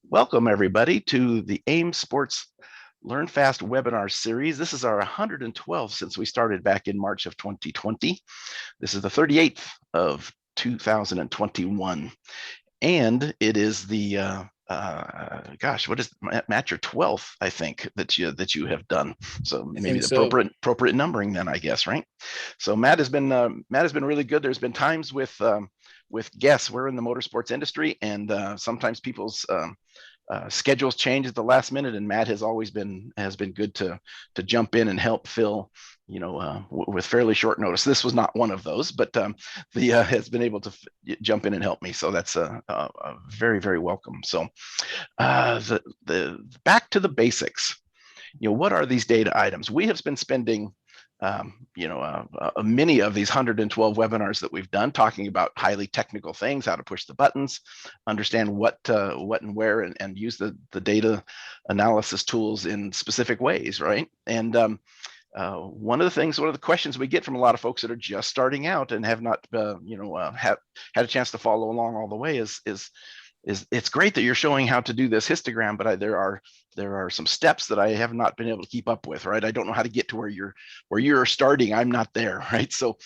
Welcome, everybody, to the AIM Sports Learn Fast webinar series. This is our 112th since we started back in March of 2020. This is the 38th of 2021. And it is the, what is, Matt, your 12th, I think, that you have done. So maybe the So. appropriate numbering then, I guess, right? So Matt has been really good. There's been times with guests. We're in the motorsports industry, and sometimes people's schedules change at the last minute, and Matt has always been good to jump in and help fill, with fairly short notice. This was not one of those, but the has been able to jump in and help me. So that's very, very welcome. So the back to the basics. What are these data items? We have been spending many of these 112 webinars that we've done talking about highly technical things, how to push the buttons, understand what and where, and use the data analysis tools in specific ways, right? And one of the questions we get from a lot of folks that are just starting out and have not, had a chance to follow along all the way is it's great that you're showing how to do this histogram, but there are some steps that I have not been able to keep up with, right? I don't know how to get to where you're starting. I'm not there, right? So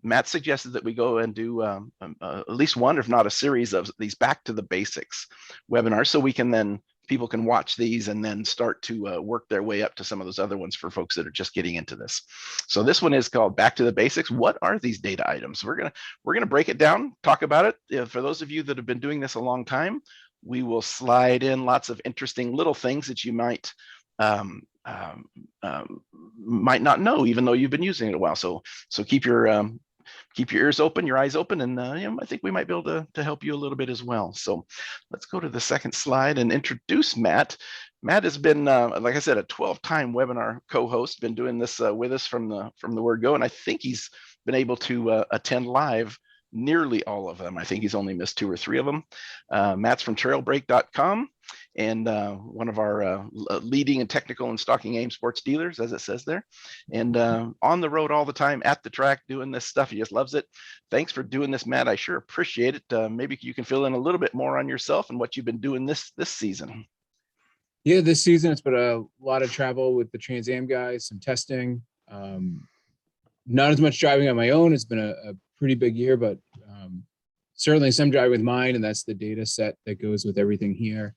Matt suggested that we go and do at least one, if not a series of these back to the basics webinars, so we can then people can watch these and then start to work their way up to some of those other ones for folks that are just getting into this. So this one is called Back to the Basics. What are these data items? We're gonna break it down, talk about it. For those of you that have been doing this a long time, we will slide in lots of interesting little things that you might not know, even though you've been using it a while. So keep your ears open, your eyes open, and I think we might be able to help you a little bit as well. So let's go to the second slide and introduce Matt. Matt has been, like I said, a 12-time webinar co-host, been doing this with us from the word go, and I think he's been able to attend live nearly all of them. I think he's only missed 2 or 3 of them. Matt's from trailbreak.com and one of our leading and technical and stocking AIM sports dealers, as it says there, and on the road all the time, at the track, doing this stuff. He just loves it. Thanks for doing this, Matt. I sure appreciate it. Maybe you can fill in a little bit more on yourself and what you've been doing this season. Yeah, this season it's been a lot of travel with the Trans Am guys, some testing. Not as much driving on my own. It's been a pretty big year, but certainly some driving with mine, and that's the data set that goes with everything here.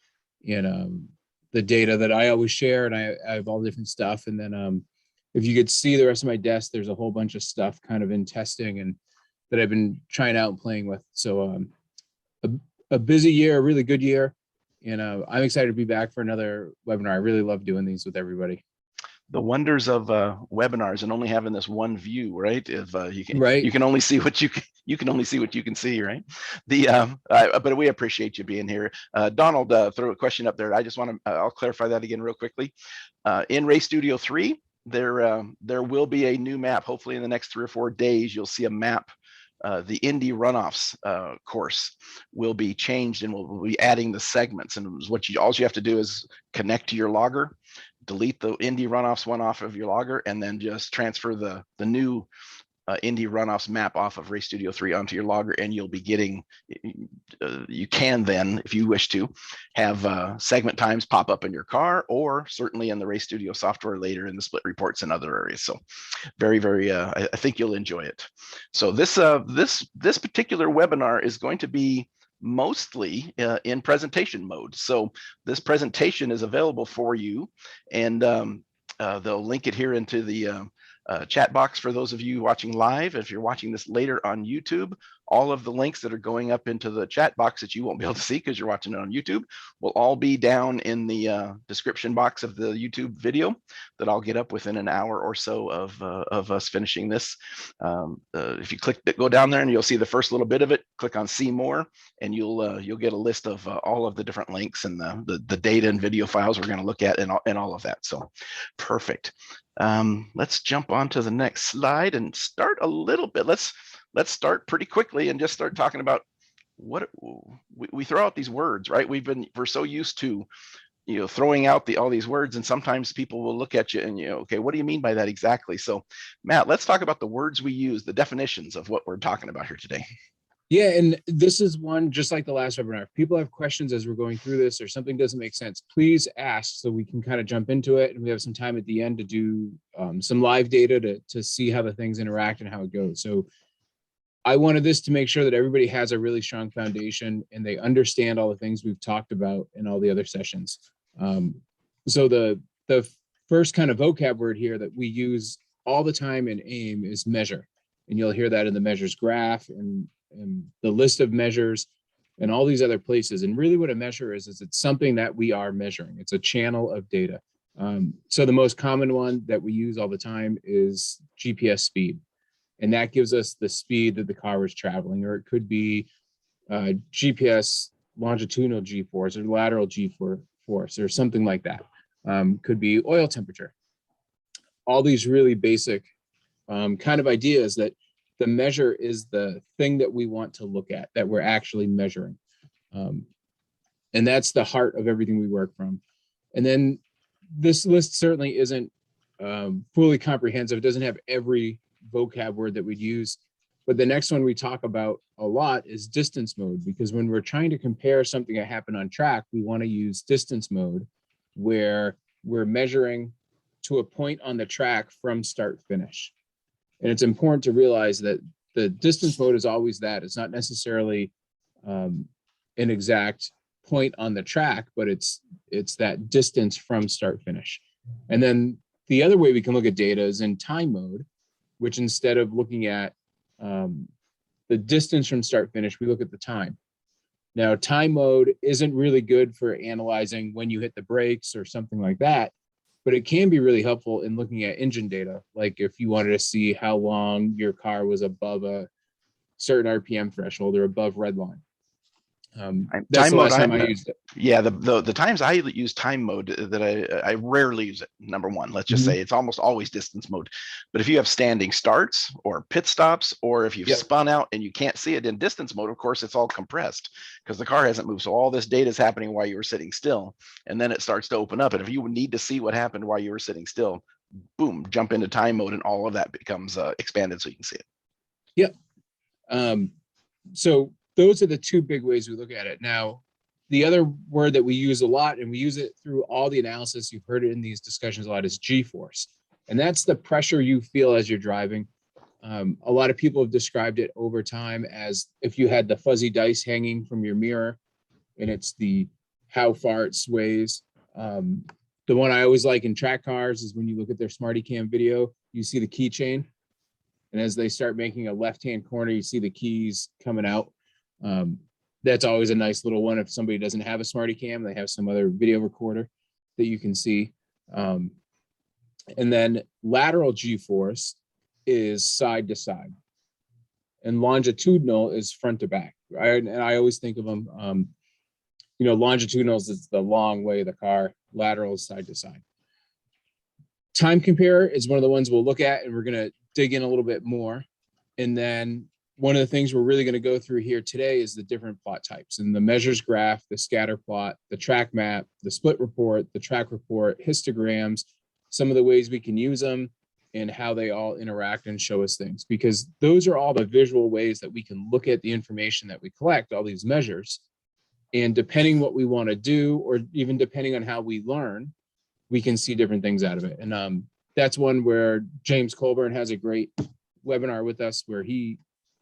And the data that I always share, and I have all different stuff. And then if you could see the rest of my desk, there's a whole bunch of stuff kind of in testing and that I've been trying out and playing with. So a busy year, a really good year. And I'm excited to be back for another webinar. I really love doing these with everybody. The wonders of webinars and only having this one view, right? If Right. you can only see what you can see, right? But we appreciate you being here. Donald threw a question up there. I just want to I'll clarify that again real quickly. In Race Studio 3, there will be a new map. Hopefully in the next 3 or 4 days, you'll see a map. The Indy runoffs course will be changed, and we'll be adding the segments. And all you have to do is connect to your logger, delete the Indy runoffs one off of your logger, and then just transfer the new Indy runoffs map off of Race Studio 3 onto your logger, and you'll be getting, you can then, if you wish to, have segment times pop up in your car, or certainly in the Race Studio software later in the split reports and other areas. So very, very, I think you'll enjoy it. So this particular webinar is going to be mostly in presentation mode. So this presentation is available for you, and they'll link it here into the chat box for those of you watching live. If you're watching this later on YouTube, all of the links that are going up into the chat box that you won't be able to see because you're watching it on YouTube will all be down in the description box of the YouTube video that I'll get up within an hour or so of us finishing this. If you go down there and you'll see the first little bit of it, click on see more, and you'll get a list of all of the different links and the data and video files we're going to look at and all of that. So perfect. Let's jump on to the next slide and start a little bit. Let's start pretty quickly and just start talking about what we throw out these words, right? We're so used to, throwing out all these words, and sometimes people will look at you and okay, what do you mean by that exactly? So Matt, let's talk about the words we use, the definitions of what we're talking about here today. Yeah, and this is one, just like the last webinar. If people have questions as we're going through this or something doesn't make sense, please ask so we can kind of jump into it. And we have some time at the end to do some live data to see how the things interact and how it goes. So I wanted this to make sure that everybody has a really strong foundation and they understand all the things we've talked about in all the other sessions. So the first kind of vocab word here that we use all the time in AIM is measure. And you'll hear that in the measures graph and the list of measures and all these other places. And really what a measure is it's something that we are measuring. It's a channel of data. So the most common one that we use all the time is GPS speed. And that gives us the speed that the car is traveling, or it could be GPS longitudinal G-force or lateral G-force or something like that. Could be oil temperature. All these really basic kind of ideas that the measure is the thing that we want to look at, that we're actually measuring. And that's the heart of everything we work from. And then this list certainly isn't fully comprehensive. It doesn't have every vocab word that we'd use. But the next one we talk about a lot is distance mode, because when we're trying to compare something that happened on track, we want to use distance mode, where we're measuring to a point on the track from start finish. And it's important to realize that the distance mode is always that. It's not necessarily an exact point on the track, but it's that distance from start finish. And then the other way we can look at data is in time mode, which instead of looking at the distance from start finish, we look at the time. Now, time mode isn't really good for analyzing when you hit the brakes or something like that, but it can be really helpful in looking at engine data. Like if you wanted to see how long your car was above a certain RPM threshold or above red line. That's the last time I used it. Yeah, the times I use time mode that I rarely use it. Number one, let's just say it's almost always distance mode. But if you have standing starts or pit stops, or if you've spun out and you can't see it in distance mode, of course, it's all compressed because the car hasn't moved. So all this data is happening while you were sitting still, and then it starts to open up. And if you need to see what happened while you were sitting still, boom, jump into time mode, and all of that becomes expanded so you can see it. Yep. So those are the two big ways we look at it. Now, the other word that we use a lot, and we use it through all the analysis, you've heard it in these discussions a lot, is G-force. And that's the pressure you feel as you're driving. A lot of people have described it over time as if you had the fuzzy dice hanging from your mirror, and it's the how far it sways. The one I always like in track cars is when you look at their SmartyCam video, you see the keychain. And as they start making a left-hand corner, you see the keys coming out. That's always a nice little one. If somebody doesn't have a SmartyCam, they have some other video recorder that you can see. And then lateral G-force is side to side, and longitudinal is front to back. And I always think of them, longitudinal is the long way of the car, lateral is side to side. Time compare is one of the ones we'll look at, and we're going to dig in a little bit more. And then one of the things we're really going to go through here today is the different plot types, and the measures graph, the scatter plot, the track map, the split report, the track report, histograms, some of the ways we can use them, and how they all interact and show us things, because those are all the visual ways that we can look at the information that we collect, all these measures. And depending what we want to do, or even depending on how we learn, we can see different things out of it. And that's one where James Colburn has a great webinar with us where he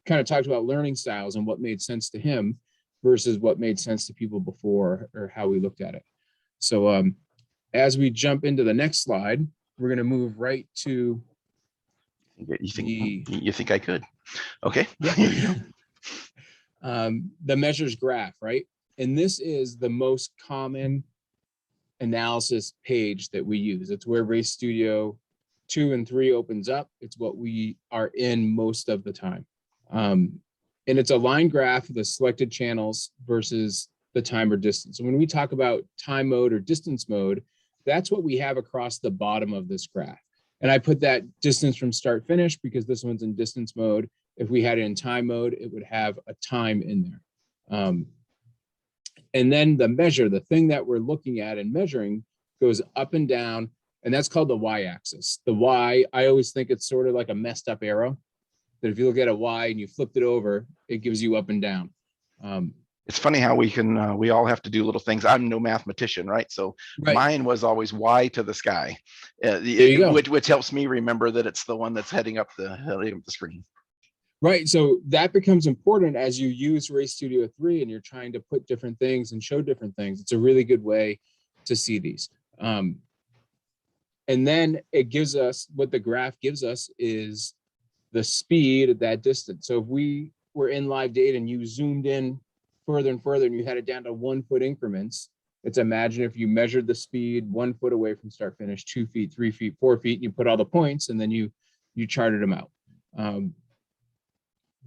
kind of talked about learning styles and what made sense to him versus what made sense to people before, or how we looked at it. So as we jump into the next slide, we're going to move right to you think I could? Okay. Yeah. The measures graph, right? And this is the most common analysis page that we use. It's where Race Studio 2 and 3 opens up. It's what we are in most of the time. And it's a line graph of the selected channels versus the time or distance. So when we talk about time mode or distance mode, that's what we have across the bottom of this graph. And I put that distance from start finish because this one's in distance mode. If we had it in time mode, it would have a time in there. And then the measure, the thing that we're looking at and measuring, goes up and down, and that's called the y-axis. The y, I always think it's sort of like a messed up arrow. But if you look at a Y and you flipped it over, it gives you up and down. It's funny how we can, we all have to do little things. I'm no mathematician, right? So Right. mine was always Y to the sky, There you go. which helps me remember that it's the one that's heading up the screen. Right. So that becomes important as you use Race Studio 3 and you're trying to put different things and show different things. It's a really good way to see these. And then it gives us, what the graph gives us is the speed at that distance. So if we were in live data and you zoomed in further and further and you had it down to 1 foot increments, it's imagine if you measured the speed 1 foot away from start finish, 2 feet, 3 feet, 4 feet, and you put all the points and then you charted them out.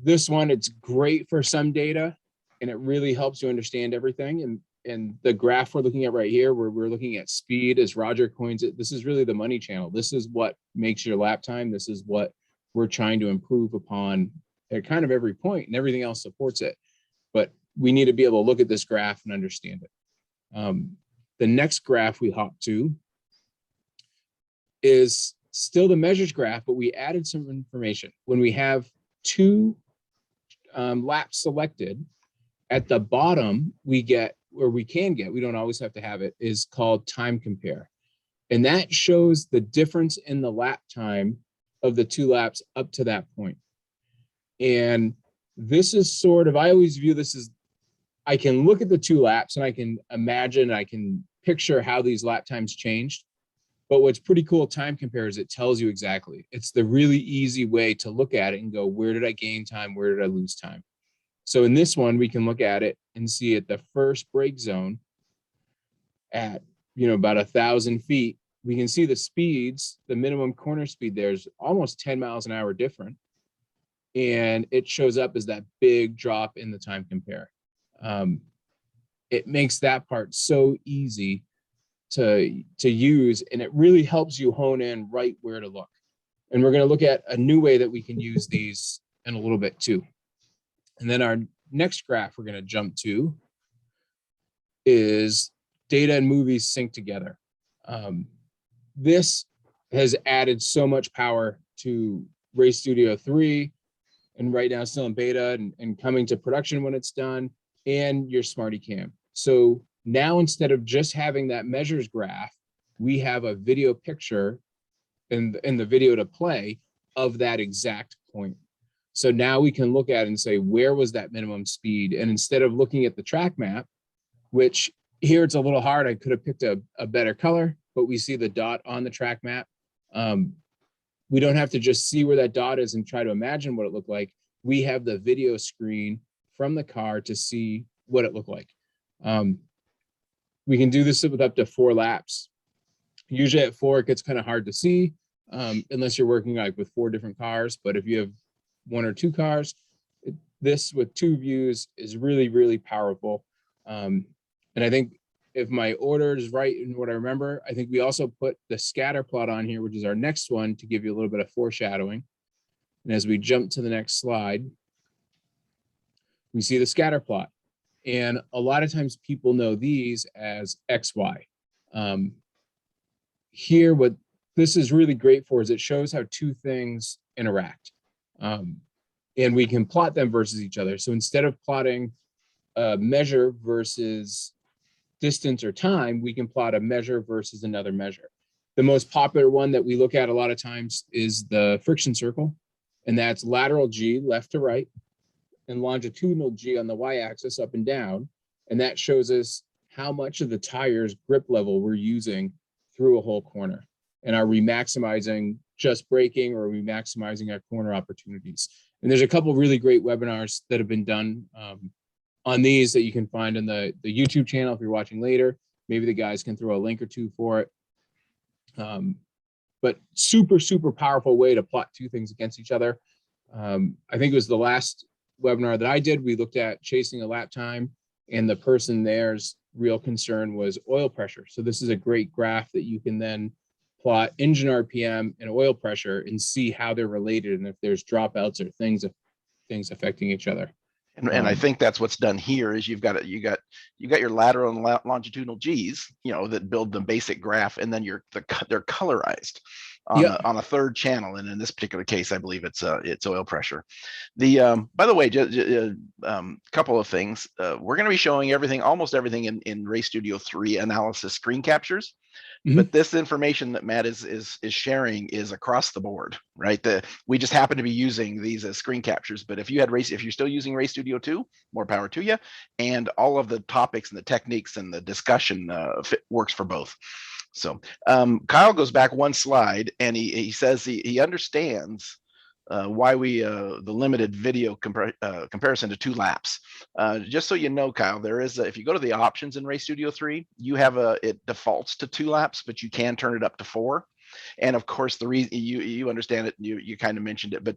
This one, it's great for some data and it really helps you understand everything. And the graph we're looking at right here, where we're looking at speed, as Roger coins it, this is really the money channel. This is what makes your lap time. This is what we're trying to improve upon at kind of every point, and everything else supports it. But we need to be able to look at this graph and understand it. The next graph we hop to is still the measures graph, but we added some information. When we have 2 laps selected, at the bottom we get, or we can get, we don't always have to have it, is called time compare. And that shows the difference in the lap time of the 2 laps up to that point. And this is sort of, I always view this as, I can look at the 2 laps and I can imagine, I can picture how these lap times changed. But what's pretty cool, time compare, is it tells you exactly. It's the really easy way to look at it and go, where did I gain time? Where did I lose time? So in this one, we can look at it and see at the first break zone at, about 1,000 feet, we can see the speeds, the minimum corner speed there is almost 10 miles an hour different. And it shows up as that big drop in the time compare. It makes that part so easy to use, and it really helps you hone in right where to look. And we're going to look at a new way that we can use these in a little bit too. And then our next graph we're going to jump to is data and movies synced together. This has added so much power to Race Studio 3, and right now still in beta and coming to production when it's done, and your Smarty Cam. So now, instead of just having that measures graph, we have a video picture in the video to play of that exact point. So now we can look at it and say, where was that minimum speed? And instead of looking at the track map, which here it's a little hard, I could have picked a better color, but we see the dot on the track map. We don't have to just see where that dot is and try to imagine what it looked like. We have the video screen from the car to see what it looked like. We can do this with up to 4 laps. Usually at 4, it gets kind of hard to see unless you're working like with 4 different cars. But if you have 1 or 2 cars, this with 2 views is really, really powerful. And I think if my order is right in what I remember, I think we also put the scatter plot on here, which is our next one, to give you a little bit of foreshadowing. And as we jump to the next slide, we see the scatter plot. And a lot of times people know these as XY. Here, what this is really great for is it shows how 2 things interact. And we can plot them versus each other. So instead of plotting a measure versus distance or time, we can plot a measure versus another measure. The most popular one that we look at a lot of times is the friction circle, and that's lateral G, left to right, and longitudinal G on the y-axis, up and down. And that shows us how much of the tire's grip level we're using through a whole corner. And are we maximizing just braking, or are we maximizing our corner opportunities? And there's a couple of really great webinars that have been done on these that you can find on the YouTube channel if you're watching later. Maybe the guys can throw a link or 2 for it. But super, super powerful way to plot 2 things against each other. I think it was the last webinar that I did, we looked at chasing a lap time, and the person there's real concern was oil pressure. So this is a great graph that you can then plot engine RPM and oil pressure and see how they're related, and if there's dropouts or things affecting each other. And I think that's what's done here is you got your lateral and longitudinal G's, that build the basic graph, and then they're colorized. Yep. on a third channel, and in this particular case, I believe it's oil pressure. The by the way, couple of things. We're going to be showing everything, almost everything in Ray Studio 3 analysis screen captures. But this information that Matt is sharing is across the board, right? We just happen to be using these as screen captures. But if you're still using Ray Studio 2, more power to you. And all of the topics and the techniques and the discussion works for both. So Kyle goes back one slide, and he says he understands why we the limited video comparison to 2 laps. Just so you know, Kyle, there is if you go to the options in Ray Studio 3, you have it defaults to 2 laps, but you can turn it up to 4. And of course, the reason you understand it, you kind of mentioned it, but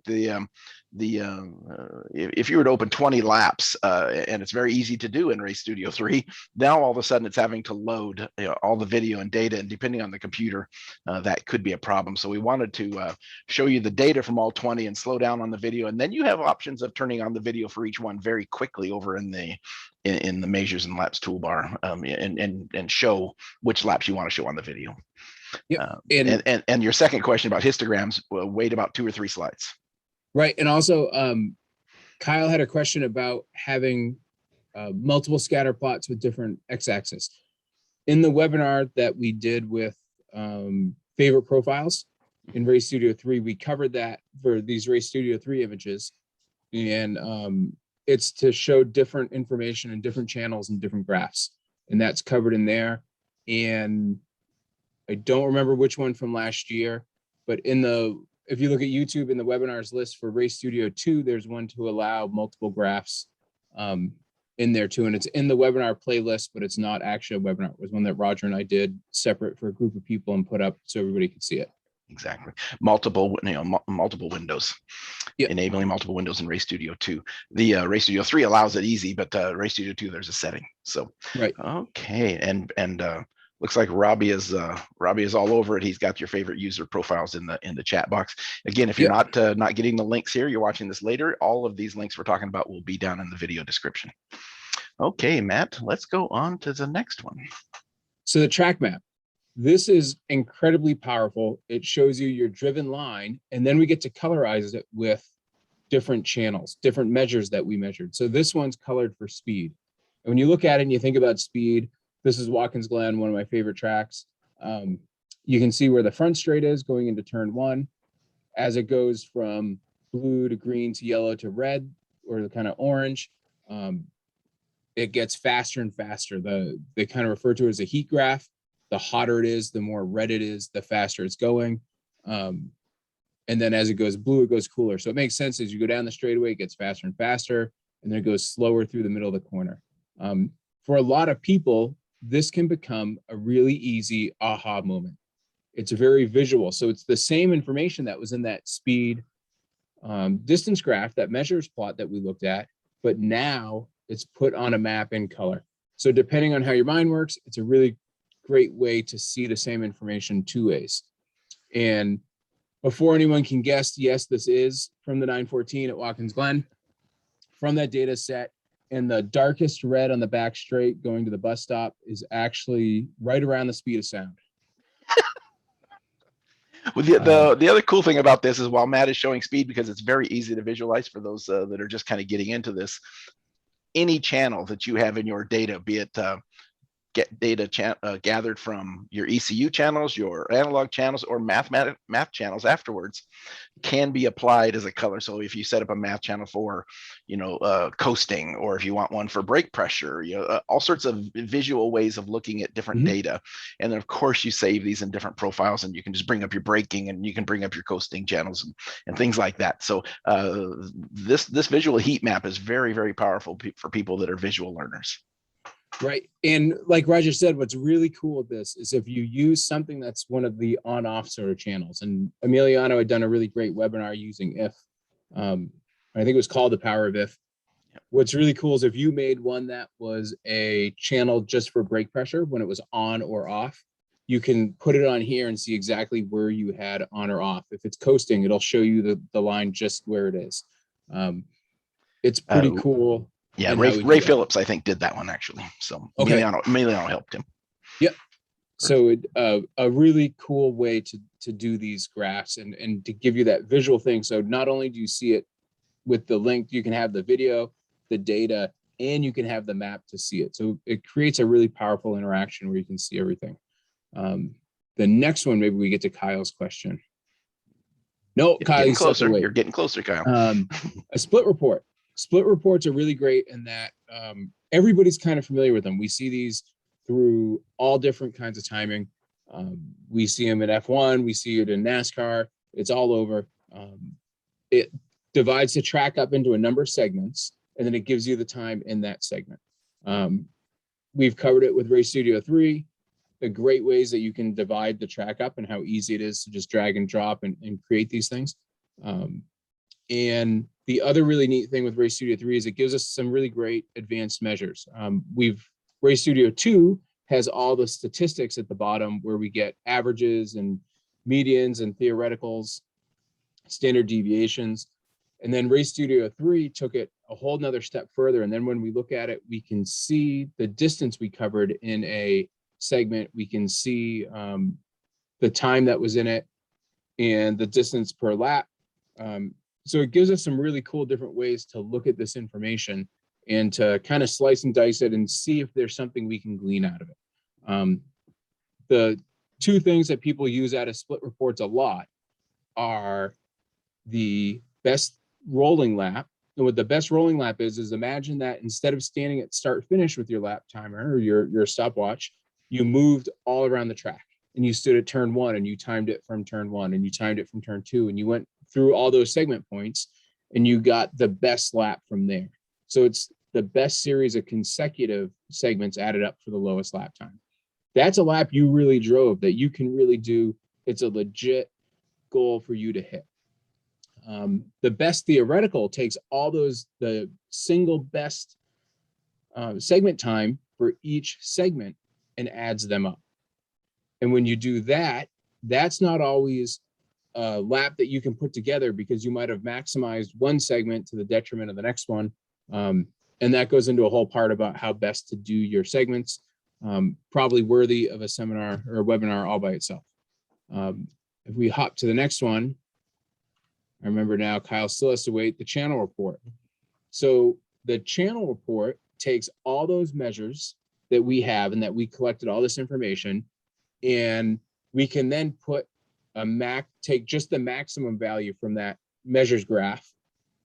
if you were to open 20 laps, and it's very easy to do in Ray Studio 3, now all of a sudden it's having to load all the video and data, and depending on the computer, that could be a problem. So we wanted to show you the data from all 20 and slow down on the video, and then you have options of turning on the video for each one very quickly over in the measures and laps toolbar, and show which laps you want to show on the video. Yep. And your second question about histograms, wait about 2 or 3 slides. Right. And also, Kyle had a question about having multiple scatter plots with different x-axis. In the webinar that we did with favorite profiles in Ray Studio 3, we covered that for these Ray Studio 3 images. And it's to show different information in different channels and different graphs. And that's covered in there. And I don't remember which one from last year, but if you look at YouTube in the webinars list for Ray Studio 2, there's one to allow multiple graphs in there too. And it's in the webinar playlist, but it's not actually a webinar. It was one that Roger and I did separate for a group of people and put up so everybody could see it. Exactly. Multiple windows. Yep. Enabling multiple windows in Ray Studio 2. The Ray Studio 3 allows it easy, but Ray Studio 2, there's a setting. So, right. Okay. And looks like Robbie is all over it. He's got your favorite user profiles in the chat box. Again, if you're not getting the links here, you're watching this later, all of these links we're talking about will be down in the video description. Okay, Matt, let's go on to the next one. So the track map. This is incredibly powerful. It shows you your driven line, and then we get to colorize it with different channels, different measures that we measured. So this one's colored for speed. And when you look at it and you think about speed, this is Watkins Glen, one of my favorite tracks. You can see where the front straight is going into turn 1. As it goes from blue to green to yellow to red, or the kind of orange, it gets faster and faster. They kind of refer to it as a heat graph. The hotter it is, the more red it is, the faster it's going. And then as it goes blue, it goes cooler. So it makes sense as you go down the straightaway, it gets faster and faster, and then it goes slower through the middle of the corner. For a lot of people, this can become a really easy aha moment. It's very visual. So it's the same information that was in that speed distance graph, that measures plot that we looked at, but now it's put on a map in color. So depending on how your mind works, it's a really great way to see the same information 2 ways. And before anyone can guess, yes, this is from the 914 at Watkins Glen, from that data set. And the darkest red on the back straight going to the bus stop is actually right around the speed of sound. Well, the other cool thing about this is while Matt is showing speed, because it's very easy to visualize for those that are just kind of getting into this, any channel that you have in your data, be it get data gathered from your ECU channels, your analog channels, or math channels afterwards, can be applied as a color. So if you set up a math channel for, coasting, or if you want one for brake pressure, all sorts of visual ways of looking at different data. And then of course you save these in different profiles, and you can just bring up your braking, and you can bring up your coasting channels and things like that. So this visual heat map is very, very powerful for people that are visual learners. Right. And like Roger said, what's really cool with this is if you use something that's one of the on-off sort of channels, and Emiliano had done a really great webinar using if, I think it was called The Power of If. What's really cool is if you made one that was a channel just for brake pressure, when it was on or off, you can put it on here and see exactly where you had on or off. If it's coasting, it'll show you the line just where it is. It's pretty cool. Yeah, Ray Phillips, I think, did that one actually. So okay. Emiliano helped him. Yep. So a really cool way to do these graphs and to give you that visual thing. So not only do you see it with the link, you can have the video, the data, and you can have the map to see it. So it creates a really powerful interaction where you can see everything. The next one, maybe we get to Kyle's question. No, You're Kyle, getting you stepped closer. away. You're getting closer, Kyle. A split report. Split reports are really great in that everybody's kind of familiar with them. We see these through all different kinds of timing. We see them in F1, we see it in NASCAR, it's all over. It divides the track up into a number of segments, and then it gives you the time in that segment. We've covered it with Race Studio 3, the great ways that you can divide the track up and how easy it is to just drag and drop and create these things. And the other really neat thing with Race Studio 3 is it gives us some really great advanced measures. Race Studio 2 has all the statistics at the bottom where we get averages and medians and theoreticals, standard deviations. And then Race Studio 3 took it a whole nother step further. And then when we look at it, we can see the distance we covered in a segment. We can see the time that was in it and the distance per lap. So it gives us some really cool different ways to look at this information and to kind of slice and dice it and see if there's something we can glean out of it. The two things that people use out of split reports a lot are the best rolling lap. And what the best rolling lap is imagine that instead of standing at start finish with your lap timer or your stopwatch, you moved all around the track and you stood at turn 1 and you timed it from turn 1 and you timed it from turn 2 and you went through all those segment points and you got the best lap from there. So it's the best series of consecutive segments added up for the lowest lap time. That's a lap you really drove that you can really do. It's a legit goal for you to hit. The best theoretical takes all the single best segment time for each segment and adds them up. And when you do that, that's not always a lap that you can put together because you might have maximized one segment to the detriment of the next one. And that goes into a whole part about how best to do your segments, probably worthy of a seminar or a webinar all by itself. If we hop to the next one, I remember now Kyle still has to wait, the channel report. So the channel report takes all those measures that we have and that we collected all this information, and we can then put take just the maximum value from that measures graph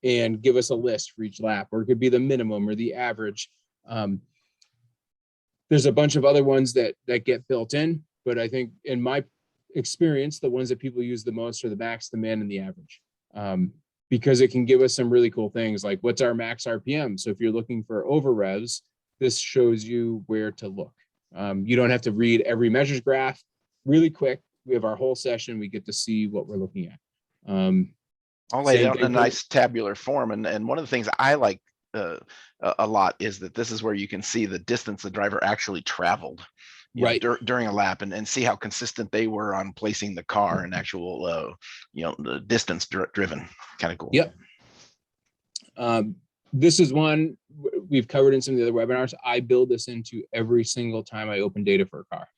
and give us a list for each lap, or it could be the minimum or the average. There's a bunch of other ones that get built in, but I think in my experience, the ones that people use the most are the max, the min, and the average. Because it can give us some really cool things like what's our max RPM. So if you're looking for over revs, this shows you where to look. You don't have to read every measures graph. Really quick, we have our whole session. We get to see what we're looking at. All laid out in a nice tabular form. And one of the things I like a lot is that this is where you can see the distance the driver actually traveled during a lap and see how consistent they were on placing the car and actual the distance driven. Kind of cool. Yep. This is one we've covered in some of the other webinars. I build this into every single time I open data for a car.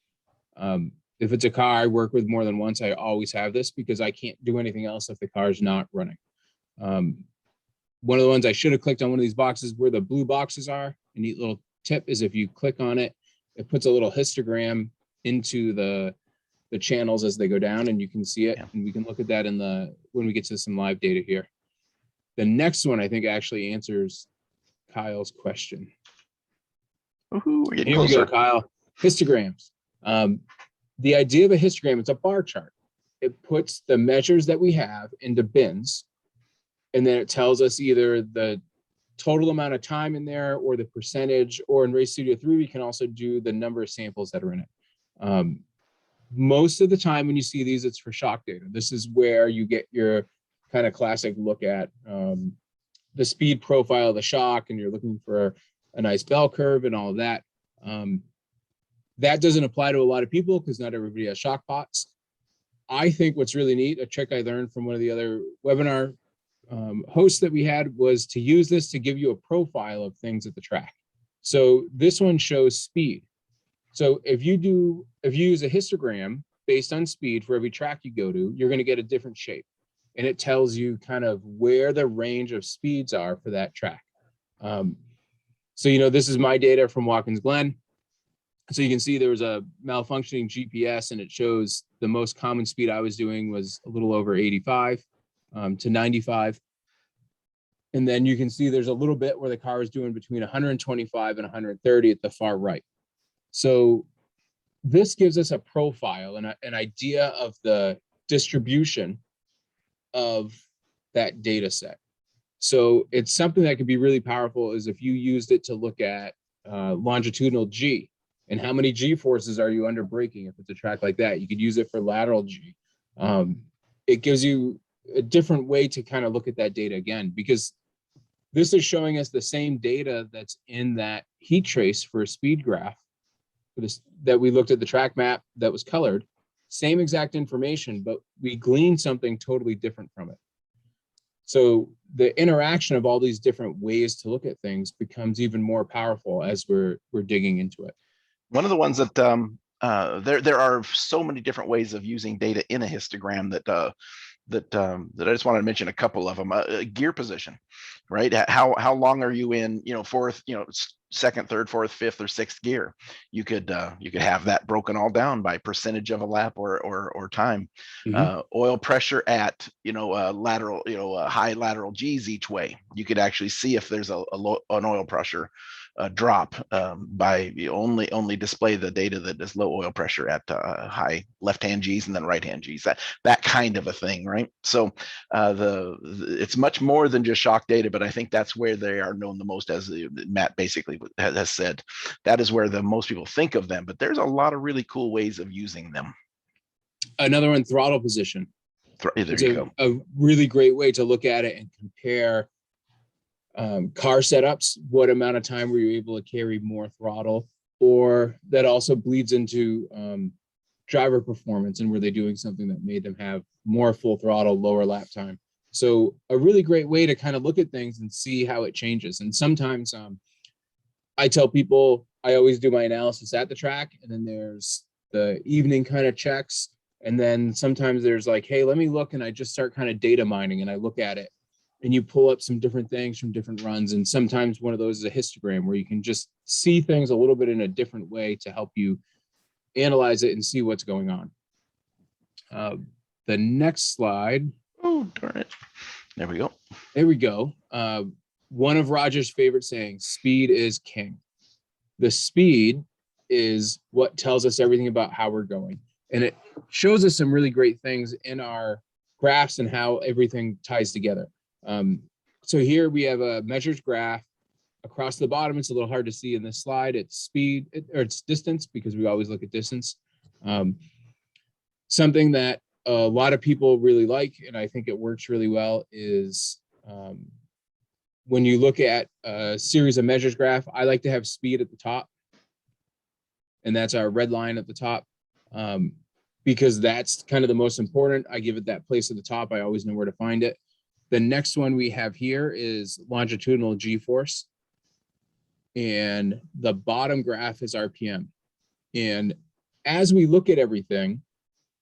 If it's a car I work with more than once, I always have this because I can't do anything else if the car is not running. One of the ones I should have clicked on one of these boxes where the blue boxes are. A neat little tip is if you click on it, it puts a little histogram into the channels as they go down, and you can see it. Yeah. And we can look at that when we get to some live data here. The next one I think actually answers Kyle's question. We're getting Here closer. We go, Kyle. Histograms. The idea of a histogram, it's a bar chart. It puts the measures that we have into bins, and then it tells us either the total amount of time in there or the percentage, or in Race Studio 3, we can also do the number of samples that are in it. Most of the time when you see these, it's for shock data. This is where you get your kind of classic look at the speed profile of the shock, and you're looking for a nice bell curve and all of that. That doesn't apply to a lot of people because not everybody has shock pots. I think what's really neat, a trick I learned from one of the other webinar hosts that we had, was to use this to give you a profile of things at the track. So this one shows speed. So if you use a histogram based on speed for every track you go to, you're going to get a different shape. And it tells you kind of where the range of speeds are for that track. So, this is my data from Watkins Glen. So you can see there was a malfunctioning GPS, and it shows the most common speed I was doing was a little over 85 to 95. And then you can see there's a little bit where the car is doing between 125 and 130 at the far right. So this gives us a profile and an idea of the distribution of that data set. So it's something that could be really powerful is if you used it to look at longitudinal G and how many G forces are you under braking. If it's a track like that, you could use it for lateral G. It gives you a different way to kind of look at that data again, because this is showing us the same data that's in that heat trace for a speed graph for this, that we looked at the track map that was colored, same exact information, but we gleaned something totally different from it. So the interaction of all these different ways to look at things becomes even more powerful as we're digging into it. One of the ones that there are so many different ways of using data in a histogram that I just wanted to mention a couple of them. Gear position, right? How long are you in, fourth, second, third, fourth, fifth, or sixth gear? You could have that broken all down by percentage of a lap or time. Mm-hmm. Oil pressure at lateral, high lateral G's each way. You could actually see if there's an oil pressure drop by only display the data that is low oil pressure at high left-hand G's and then right-hand G's. That kind of a thing, right? So it's much more than just shock data, but I think that's where they are known the most, as Matt basically has said. That is where the most people think of them, but there's a lot of really cool ways of using them. Another one, throttle position. There you go. A really great way to look at it and compare car setups. What amount of time were you able to carry more throttle? Or that also bleeds into driver performance, and were they doing something that made them have more full throttle, lower lap time? So a really great way to kind of look at things and see how it changes. And sometimes I tell people I always do my analysis at the track, and then there's the evening kind of checks. And then sometimes there's like, hey, let me look, and I just start kind of data mining, and I look at it, and you pull up some different things from different runs. And sometimes one of those is a histogram where you can just see things a little bit in a different way to help you analyze it and see what's going on. The next slide. Oh, darn it. There we go. There we go. One of Roger's favorite sayings, speed is king. The speed is what tells us everything about how we're going. And it shows us some really great things in our graphs and how everything ties together. So here we have a measures graph. Across the bottom, it's a little hard to see in this slide. It's speed, or it's distance, because we always look at distance. Something that a lot of people really like, and I think it works really well, is when you look at a series of measures graph, I like to have speed at the top. And that's our red line at the top, because that's kind of the most important. I give it that place at the top. I always know where to find it. The next one we have here is longitudinal G-force. And the bottom graph is RPM. And as we look at everything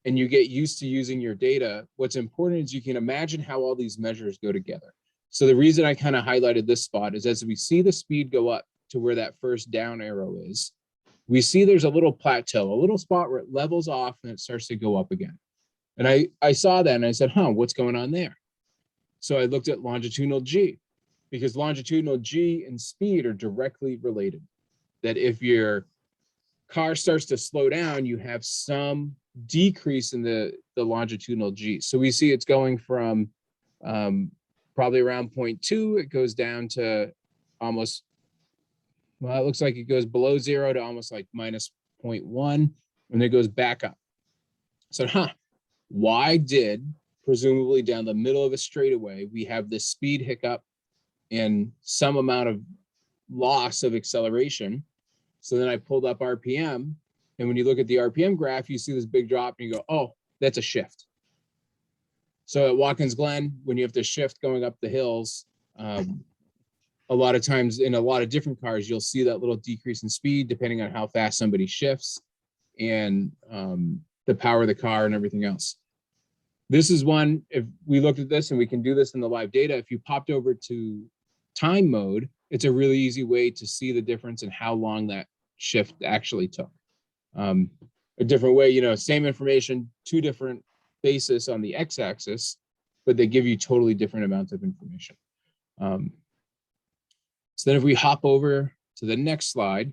and you get used to using your data, what's important is you can imagine how all these measures go together. So the reason I kind of highlighted this spot is as we see the speed go up to where that first down arrow is, we see there's a little plateau, a little spot where it levels off and it starts to go up again. And I saw that and I said, what's going on there? So I looked at longitudinal G, because longitudinal G and speed are directly related. That if your car starts to slow down, you have some decrease in the longitudinal G. So we see it's going from probably around 0.2, it goes down to almost, well, it looks like it goes below 0 to almost like minus 0.1, and then it goes back up. So, why did, presumably down the middle of a straightaway, we have this speed hiccup and some amount of loss of acceleration? So then I pulled up RPM, and when you look at the RPM graph, you see this big drop and you go, oh, that's a shift. So at Watkins Glen, when you have to shift going up the hills, a lot of times in a lot of different cars, you'll see that little decrease in speed depending on how fast somebody shifts and the power of the car and everything else. This is one, if we looked at this, and we can do this in the live data, if you popped over to time mode, it's a really easy way to see the difference in how long that shift actually took. A different way, you know, same information, two different bases on the x-axis, but they give you totally different amounts of information. So then if we hop over to the next slide,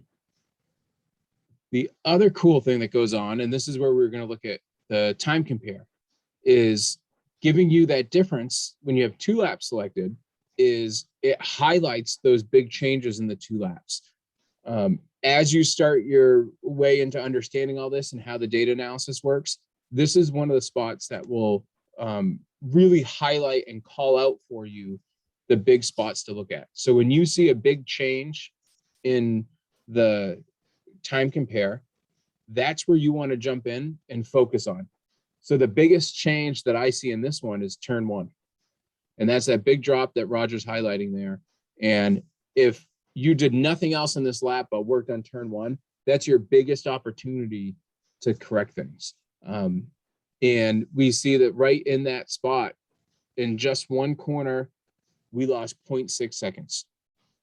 the other cool thing that goes on, and this is where we're going to look at the time compare, is giving you that difference when you have two laps selected, is it highlights those big changes in the two laps. As you start your way into understanding all this and how the data analysis works, this is one of the spots that will really highlight and call out for you the big spots to look at. So when you see a big change in the time compare, that's where you want to jump in and focus on. So the biggest change that I see in this one is turn one. And that's that big drop that Roger's highlighting there. And if you did nothing else in this lap but worked on turn one, that's your biggest opportunity to correct things. And we see that right in that spot, in just one corner, we lost 0.6 seconds.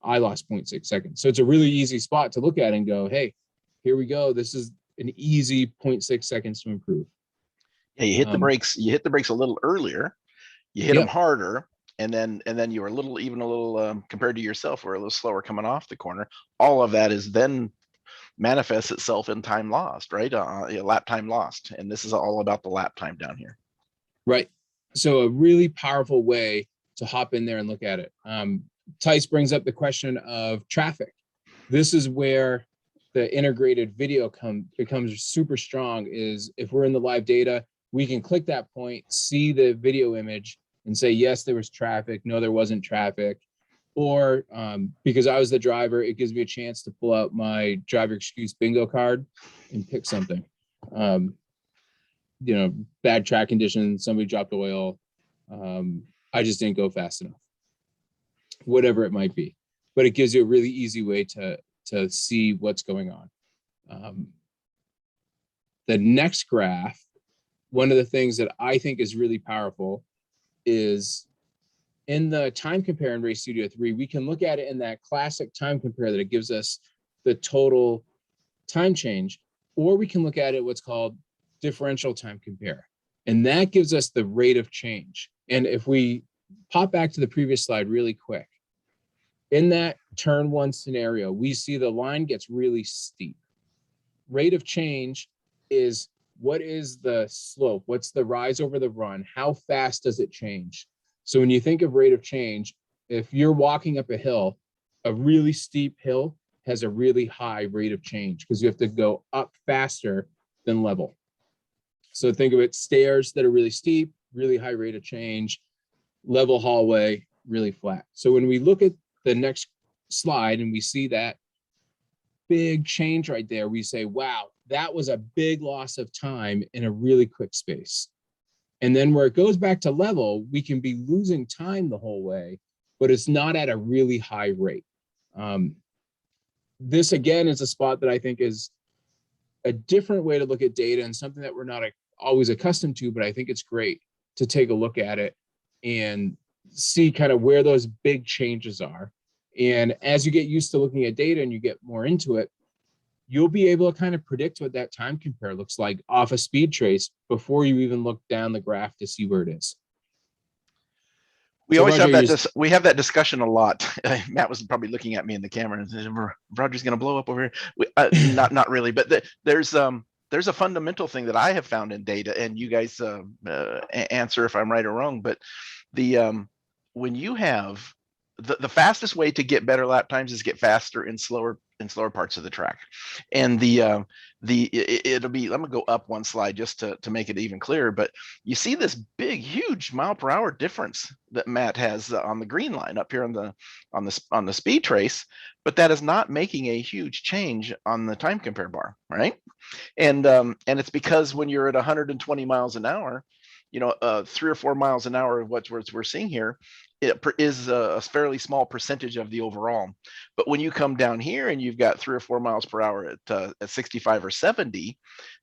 I lost 0.6 seconds. So it's a really easy spot to look at and go, hey, here we go. This is an easy 0.6 seconds to improve. Yeah, you hit the brakes. You hit the brakes a little earlier. You hit them harder, and then you were a little compared to yourself, were a little slower coming off the corner. All of that is then manifests itself in time lost, right? Lap time lost, and this is all about the lap time down here. Right. So a really powerful way to hop in there and look at it. Tice brings up the question of traffic. This is where the integrated video becomes super strong. Is if we're in the live data, we can click that point, see the video image, and say, yes, there was traffic. No, there wasn't traffic. Or because I was the driver, it gives me a chance to pull out my driver excuse bingo card and pick something. You know, bad track conditions, somebody dropped oil. I just didn't go fast enough. Whatever it might be. But it gives you a really easy way to see what's going on. The next graph, one of the things that I think is really powerful is in the time compare in Race Studio 3, we can look at it in that classic time compare that it gives us the total time change, or we can look at it what's called differential time compare. And that gives us the rate of change. And if we pop back to the previous slide really quick, in that turn one scenario, we see the line gets really steep. Rate of change is what is the slope? What's the rise over the run? How fast does it change? So when you think of rate of change, if you're walking up a hill, a really steep hill has a really high rate of change because you have to go up faster than level. So think of it, stairs that are really steep, really high rate of change, level hallway, really flat. So when we look at the next slide and we see that big change right there, we say, wow, that was a big loss of time in a really quick space. And then where it goes back to level, we can be losing time the whole way, but it's not at a really high rate. This again is a spot that I think is a different way to look at data and something that we're not always accustomed to, but I think it's great to take a look at it and see kind of where those big changes are. And as you get used to looking at data and you get more into it, you'll be able to kind of predict what that time compare looks like off a speed trace before you even look down the graph to see where it is. We always have that. We have that discussion a lot. Matt was probably looking at me in the camera and said, "Roger's going to blow up over here." Not really, but there's a fundamental thing that I have found in data, and you guys answer if I'm right or wrong. But when you have the fastest way to get better lap times is get faster in slower parts of the track, and it'll be, I'm gonna go up one slide just to make it even clearer, but you see this big huge mile per hour difference that Matt has on the green line up here on the speed trace, but that is not making a huge change on the time compare bar, right? And it's because when you're at 120 miles an hour, 3 or 4 miles an hour of what we're seeing here, is a fairly small percentage of the overall. But when you come down here and you've got 3 or 4 miles per hour at 65 or 70,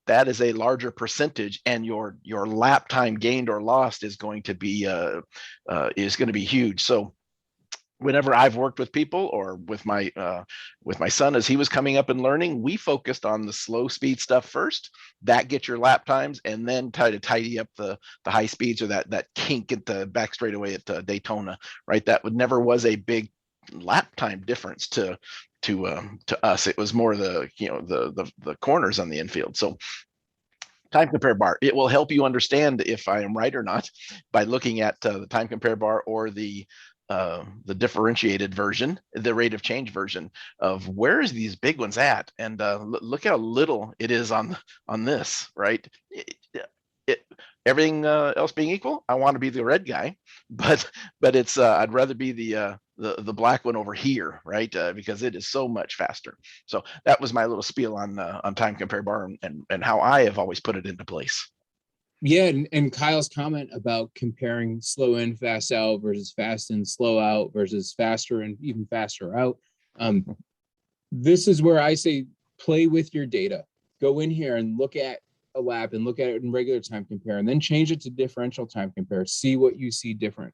that is a larger percentage, and your lap time gained or lost is going to be huge. So whenever I've worked with people, or with my son as he was coming up and learning, we focused on the slow speed stuff first. That gets your lap times, and then try to tidy up the high speeds, or that kink at the back straightaway at Daytona, right? That never was a big lap time difference to us. It was more the corners on the infield. So time compare bar, it will help you understand if I am right or not by looking at the time compare bar, or the differentiated version, the rate of change version of where is these big ones at, and look how little it is on this, right? Everything else being equal, I want to be the red guy, but it's I'd rather be the black one over here, right? Because it is so much faster. So that was my little spiel on time compare bar, and how I have always put it into place. Yeah, and Kyle's comment about comparing slow in, fast out versus fast in, slow out versus faster and even faster out. This is where I say play with your data. Go in here and look at a lap and look at it in regular time compare, and then change it to differential time compare. See what you see different.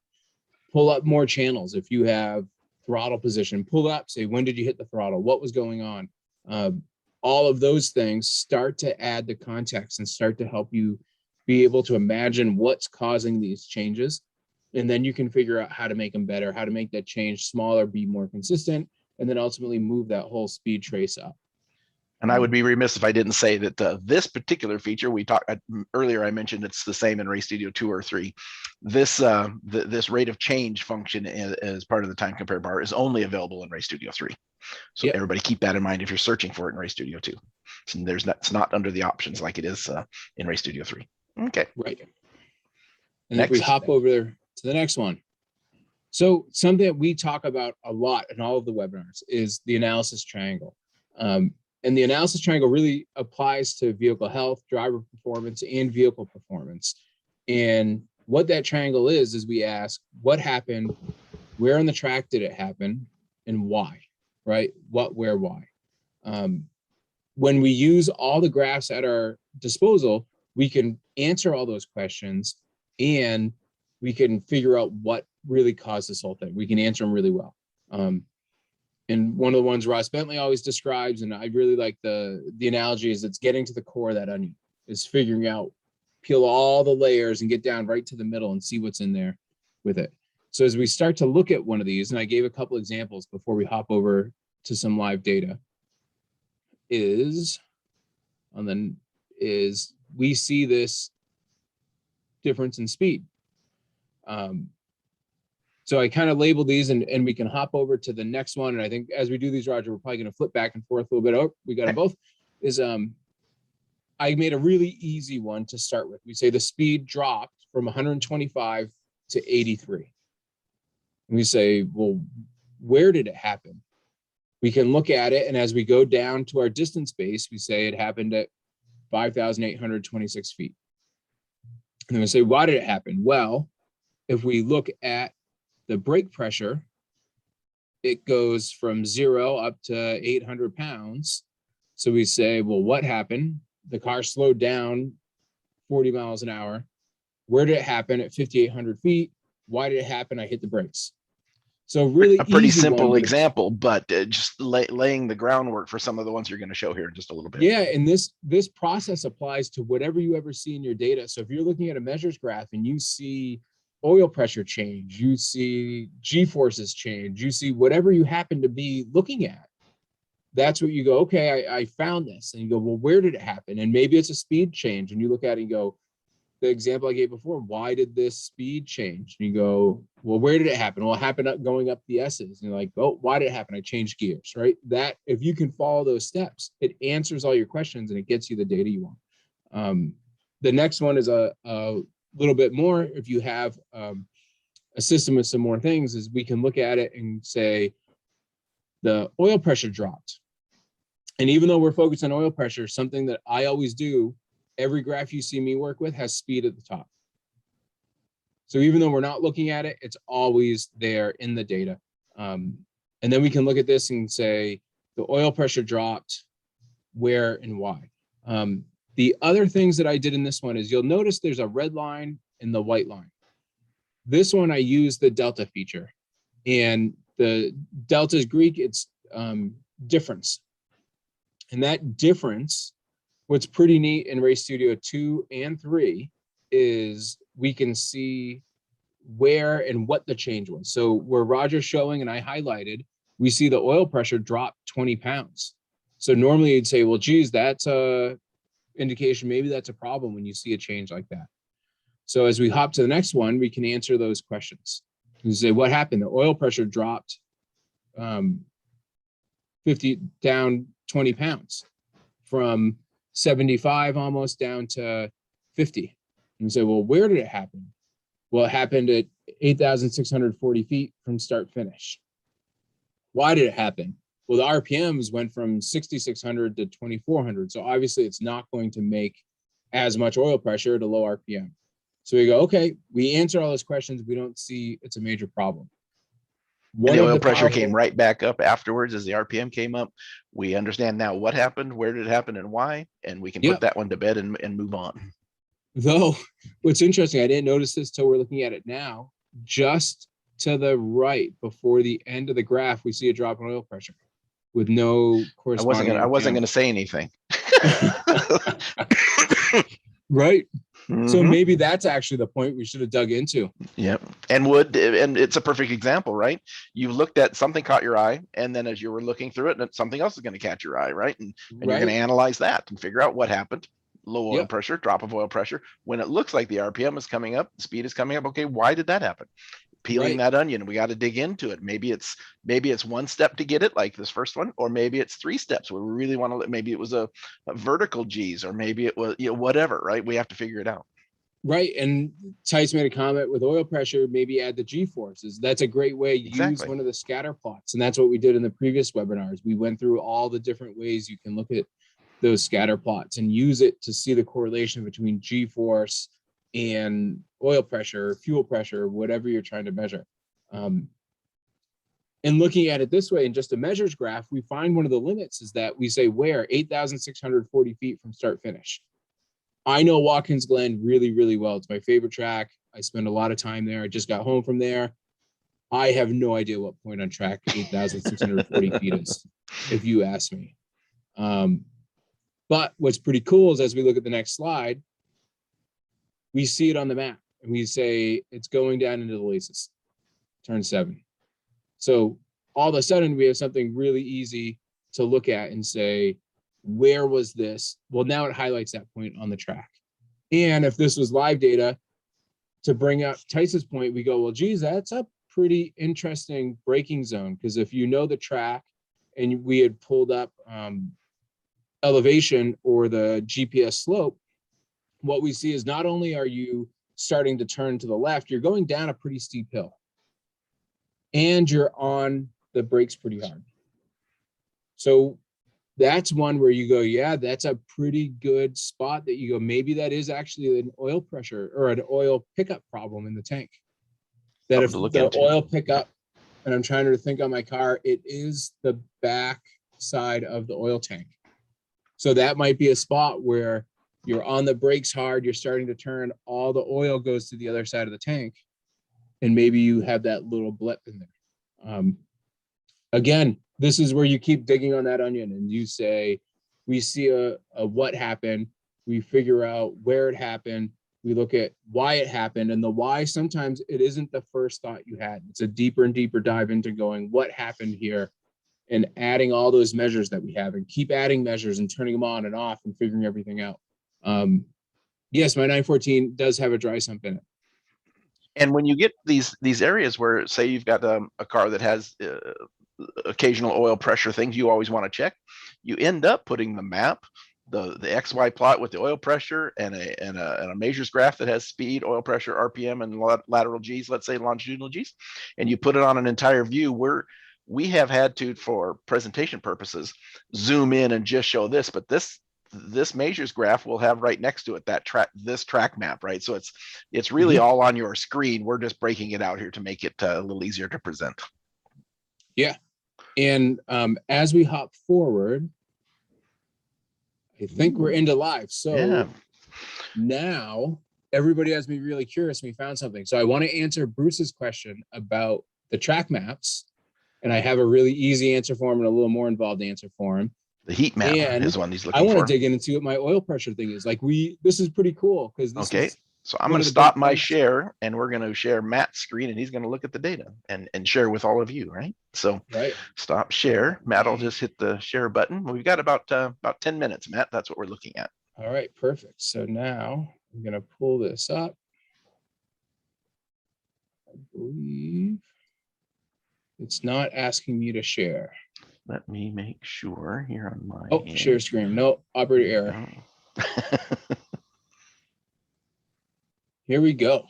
Pull up more channels. If you have throttle position, pull up, say, when did you hit the throttle? What was going on? All of those things start to add the context and start to help you be able to imagine what's causing these changes. And then you can figure out how to make them better, how to make that change smaller, be more consistent, and then ultimately move that whole speed trace up. And I would be remiss if I didn't say that this particular feature we talked earlier, I mentioned it's the same in Race Studio 2 or 3. This this rate of change function as part of the time compare bar is only available in Race Studio 3. So yep. Everybody keep that in mind if you're searching for it in Race Studio 2. So it's not under the options like it is in Race Studio 3. Okay. Right. And if we hop over there to the next one. So something that we talk about a lot in all of the webinars is the analysis triangle. And the analysis triangle really applies to vehicle health, driver performance, and vehicle performance. And what that triangle is we ask, what happened? Where on the track did it happen? And why, right? What, where, why? When we use all the graphs at our disposal, we can answer all those questions, and we can figure out what really caused this whole thing. We can answer them really well. And one of the ones Ross Bentley always describes, and I really like the analogy, is it's getting to the core of that onion, is figuring out, peel all the layers and get down right to the middle and see what's in there with it. So as we start to look at one of these, and I gave a couple examples before we hop over to some live data, is we see this difference in speed. So I kind of labeled these, and we can hop over to the next one. And I think as we do these, Roger, we're probably going to flip back and forth a little bit. Oh, we got them both. I made a really easy one to start with. We say the speed dropped from 125 to 83. And we say, well, where did it happen? We can look at it, and as we go down to our distance base, we say it happened at 5,826 feet. And then we say, why did it happen? Well, if we look at the brake pressure, it goes from 0 up to 800 pounds. So we say, well, what happened? The car slowed down 40 miles an hour. Where did it happen at 5,800 feet? Why did it happen? I hit the brakes. So really a pretty simple example, but just laying the groundwork for some of the ones you're going to show here in just a little bit. Yeah, and this process applies to whatever you ever see in your data. So if you're looking at a measures graph and you see oil pressure change, you see G-forces change, you see whatever you happen to be looking at, that's what you go, okay, I found this. And you go, well, where did it happen? And maybe it's a speed change. And you look at it and go, the example I gave before, why did this speed change? And you go, well, where did it happen? Well, it happened going up the S's. And you're like, oh, why did it happen? I changed gears, right? That, if you can follow those steps, it answers all your questions and it gets you the data you want. The next one is a little bit more. If you have a system with some more things, is we can look at it and say the oil pressure dropped. And even though we're focused on oil pressure, something that I always do, every graph you see me work with has speed at the top. So even though we're not looking at it, it's always there in the data. And then we can look at this and say the oil pressure dropped, where and why. The other things that I did in this one is you'll notice there's a red line and the white line. This one I use the delta feature, and the delta is Greek, it's difference. And that difference, what's pretty neat in Race Studio 2 and 3 is we can see where and what the change was. So where Roger's showing and I highlighted, we see the oil pressure drop 20 pounds. So normally you'd say, well, geez, that's a indication, maybe that's a problem when you see a change like that. So as we hop to the next one, we can answer those questions. You say, what happened? The oil pressure dropped 50 down 20 pounds from 75 almost down to 50. And you say, well, where did it happen? Well, it happened at 8,640 feet from start finish. Why did it happen? Well, the RPMs went from 6,600 to 2,400. So obviously it's not going to make as much oil pressure at a low RPM. So we go, okay, we answer all those questions. We don't see it's a major problem. And the oil pressure came right back up afterwards as the RPM came up. We understand now what happened, where did it happen, and why, and we can put that one to bed and move on. Though, what's interesting, I didn't notice this till we're looking at it now. Just to the right, before the end of the graph, we see a drop in oil pressure with no corresponding. I wasn't going to say anything. Right. Mm-hmm. So maybe that's actually the point we should have dug into. Yep. And it's a perfect example, right? You looked at something, caught your eye, and then as you were looking through it, something else is going to catch your eye, right? And you're going to analyze that and figure out what happened. Low oil pressure, drop of oil pressure. When it looks like the RPM is coming up, the speed is coming up. Okay, why did that happen? Peeling that onion, we got to dig into it. Maybe it's one step to get it, like this first one, or maybe it's 3 steps where we really want to. Maybe it was a vertical G's, or maybe it was whatever. Right? We have to figure it out. Right, and Tice made a comment with oil pressure. Maybe add the G forces. That's a great way. Use one of the scatter plots, and that's what we did in the previous webinars. We went through all the different ways you can look at those scatter plots and use it to see the correlation between G force and oil pressure, fuel pressure, whatever you're trying to measure. And looking at it this way in just a measures graph, we find one of the limits is that we say where 8,640 feet from start finish. I know Watkins Glen really, really well. It's my favorite track. I spend a lot of time there. I just got home from there. I have no idea what point on track 8,640 feet is, if you ask me. But what's pretty cool is as we look at the next slide, we see it on the map and we say it's going down into the laces, turn 7. So all of a sudden we have something really easy to look at and say, where was this? Well, now it highlights that point on the track. And if this was live data, to bring up Tice's point, we go, well, geez, that's a pretty interesting braking zone. Because if you know the track and we had pulled up elevation or the GPS slope, what we see is not only are you starting to turn to the left, you're going down a pretty steep hill and you're on the brakes pretty hard. So that's one where you go, yeah, that's a pretty good spot that you go, maybe that is actually an oil pressure or an oil pickup problem in the tank. That if the oil pickup, and I'm trying to think on my car, it is the back side of the oil tank. So that might be a spot where you're on the brakes hard, you're starting to turn, all the oil goes to the other side of the tank, and maybe you have that little blip in there. Again, this is where you keep digging on that onion and you say, we see a what happened, we figure out where it happened, we look at why it happened, and the why, sometimes it isn't the first thought you had. It's a deeper and deeper dive into going, what happened here? And adding all those measures that we have and keep adding measures and turning them on and off and figuring everything out. Yes, my 914 does have a dry sump in it. And when you get these areas where, say, you've got a car that has occasional oil pressure things you always want to check, you end up putting the map, the XY plot with the oil pressure and a measures graph that has speed, oil pressure, RPM, and lateral G's, let's say longitudinal G's, and you put it on an entire view where we have had to, for presentation purposes, zoom in and just show this, but this this measures graph will have right next to it that track map, right? So it's really all on your screen. We're just breaking it out here to make it a little easier to present. Yeah. And as we hop forward, I think we're into live. So now everybody has me really curious. We found something. So I want to answer Bruce's question about the track maps. And I have a really easy answer for him and a little more involved answer for him. The heat map and is one he's looking for. I want to dig in and see what my oil pressure thing is. Like this is pretty cool because this is so I'm going to stop my share and we're going to share Matt's screen and he's going to look at the data and share with all of you, right? So stop share. Matt will just hit the share button. We've got about 10 minutes, Matt. That's what we're looking at. All right, perfect. So now I'm going to pull this up. I believe it's not asking me to share. Let me make sure here on my end. Share screen. No, operator error. Here we go.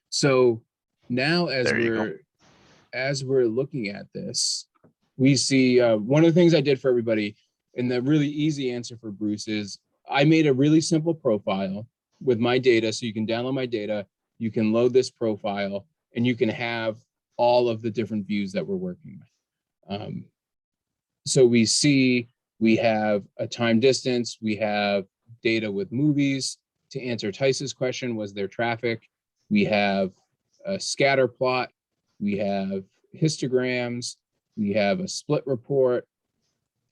So now as we're looking at this, we see one of the things I did for everybody, and the really easy answer for Bruce is I made a really simple profile with my data. So you can download my data, you can load this profile, and you can have all of the different views that we're working with. So we see we have a time distance, we have data with movies. To answer Tice's question, was there traffic? We have a scatter plot, we have histograms, we have a split report,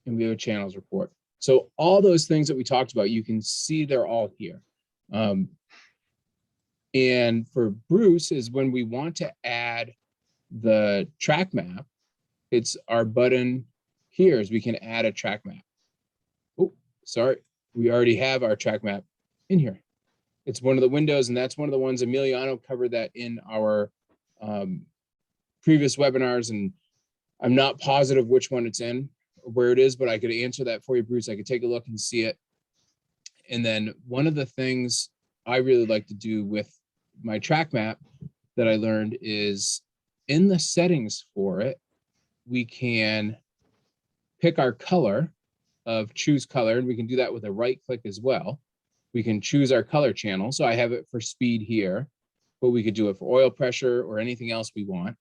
and we have a channels report. So all those things that we talked about, you can see they're all here. And for Bruce is when we want to add the track map, it's our button here is we can add a track map. Oh, sorry, we already have our track map in here. It's one of the windows, and that's one of the ones Emiliano covered that in our previous webinars, and I'm not positive which one it's in or where it is, but I could answer that for you, Bruce. I could take a look and see it. And then one of the things I really like to do with my track map that I learned is in the settings for it, we can pick our color of choose color, and we can do that with a right click as well. We can choose our color channel. So I have it for speed here, but we could do it for oil pressure or anything else we want.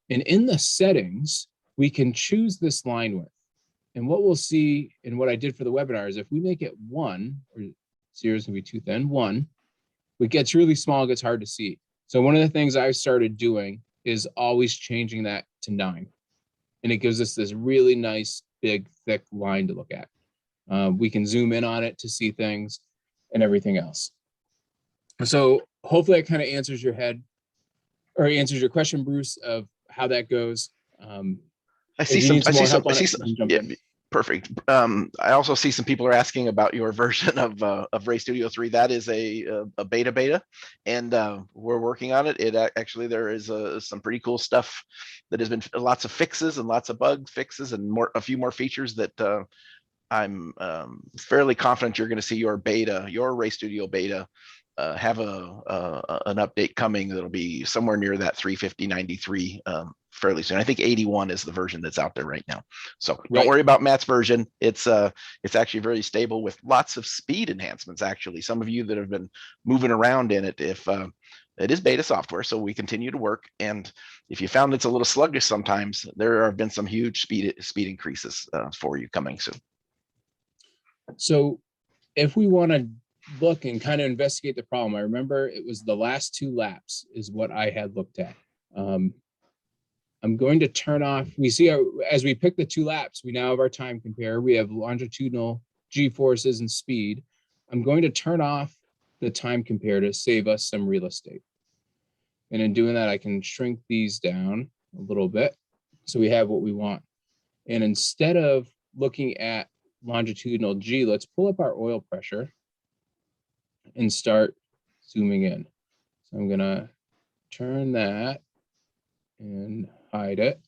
And in the settings, we can choose this line width. And what we'll see in what I did for the webinar is if we make it 1, or 0 is gonna be too thin, 1, it gets really small, it gets hard to see. So one of the things I've started doing is always changing that to 9. And it gives us this really nice, big, thick line to look at. We can zoom in on it to see things and everything else. So hopefully it kind of answers your question, Bruce, of how that goes. I see some perfect. I also see some people are asking about your version of Ray Studio 3. That is a beta, and we're working on it. Actually there is some pretty cool stuff that has been lots of fixes and lots of bug fixes and a few more features that I'm fairly confident you're going to see your Ray Studio beta have an update coming that'll be somewhere near that 350.93 fairly soon. I think 81 is the version that's out there right now. So don't worry about Matt's version. It's actually very stable with lots of speed enhancements. Actually, some of you that have been moving around in it, if it is beta software, so we continue to work. And if you found it's a little sluggish sometimes, there have been some huge speed increases for you coming soon. So if we want to look and kind of investigate the problem, I remember it was the last 2 laps is what I had looked at. I'm going to turn off, we see as we pick the 2 laps, we now have our time compare. We have longitudinal G-forces and speed. I'm going to turn off the time compare to save us some real estate. And in doing that, I can shrink these down a little bit so we have what we want. And instead of looking at longitudinal G, let's pull up our oil pressure and start zooming in. So I'm gonna turn that and hide it.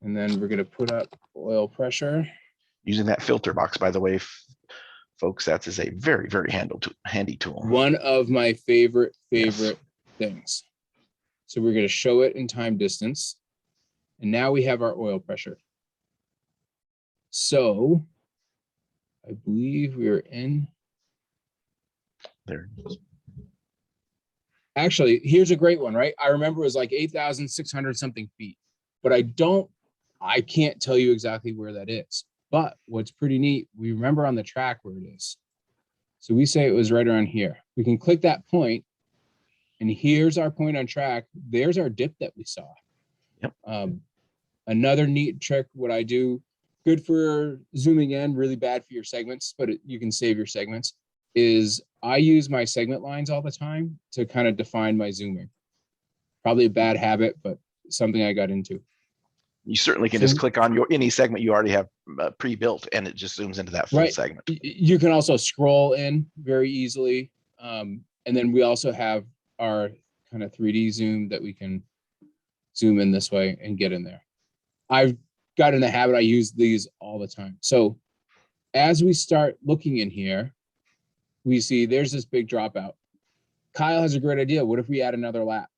And then we're gonna put up oil pressure. Using that filter box, by the way, folks, that is a very, very handy tool. One of my favorite things. So we're gonna show it in time distance. And now we have our oil pressure. So I believe we are in. There. Actually, here's a great one, right? I remember it was like 8,600 something feet, but I can't tell you exactly where that is. But what's pretty neat, we remember on the track where it is. So we say it was right around here. We can click that point, and here's our point on track. There's our dip that we saw. Yep. Another neat trick, what I do, good for zooming in, really bad for your segments, but you can save your segments, is I use my segment lines all the time to kind of define my zooming. Probably a bad habit, but something I got into. You certainly can just click on any segment you already have pre-built, and it just zooms into that full segment. You can also scroll in very easily. And then we also have our kind of 3D zoom that we can zoom in this way and get in there. I've got in the habit, I use these all the time. So as we start looking in here, we see there's this big dropout. Kyle has a great idea. What if we add another lap?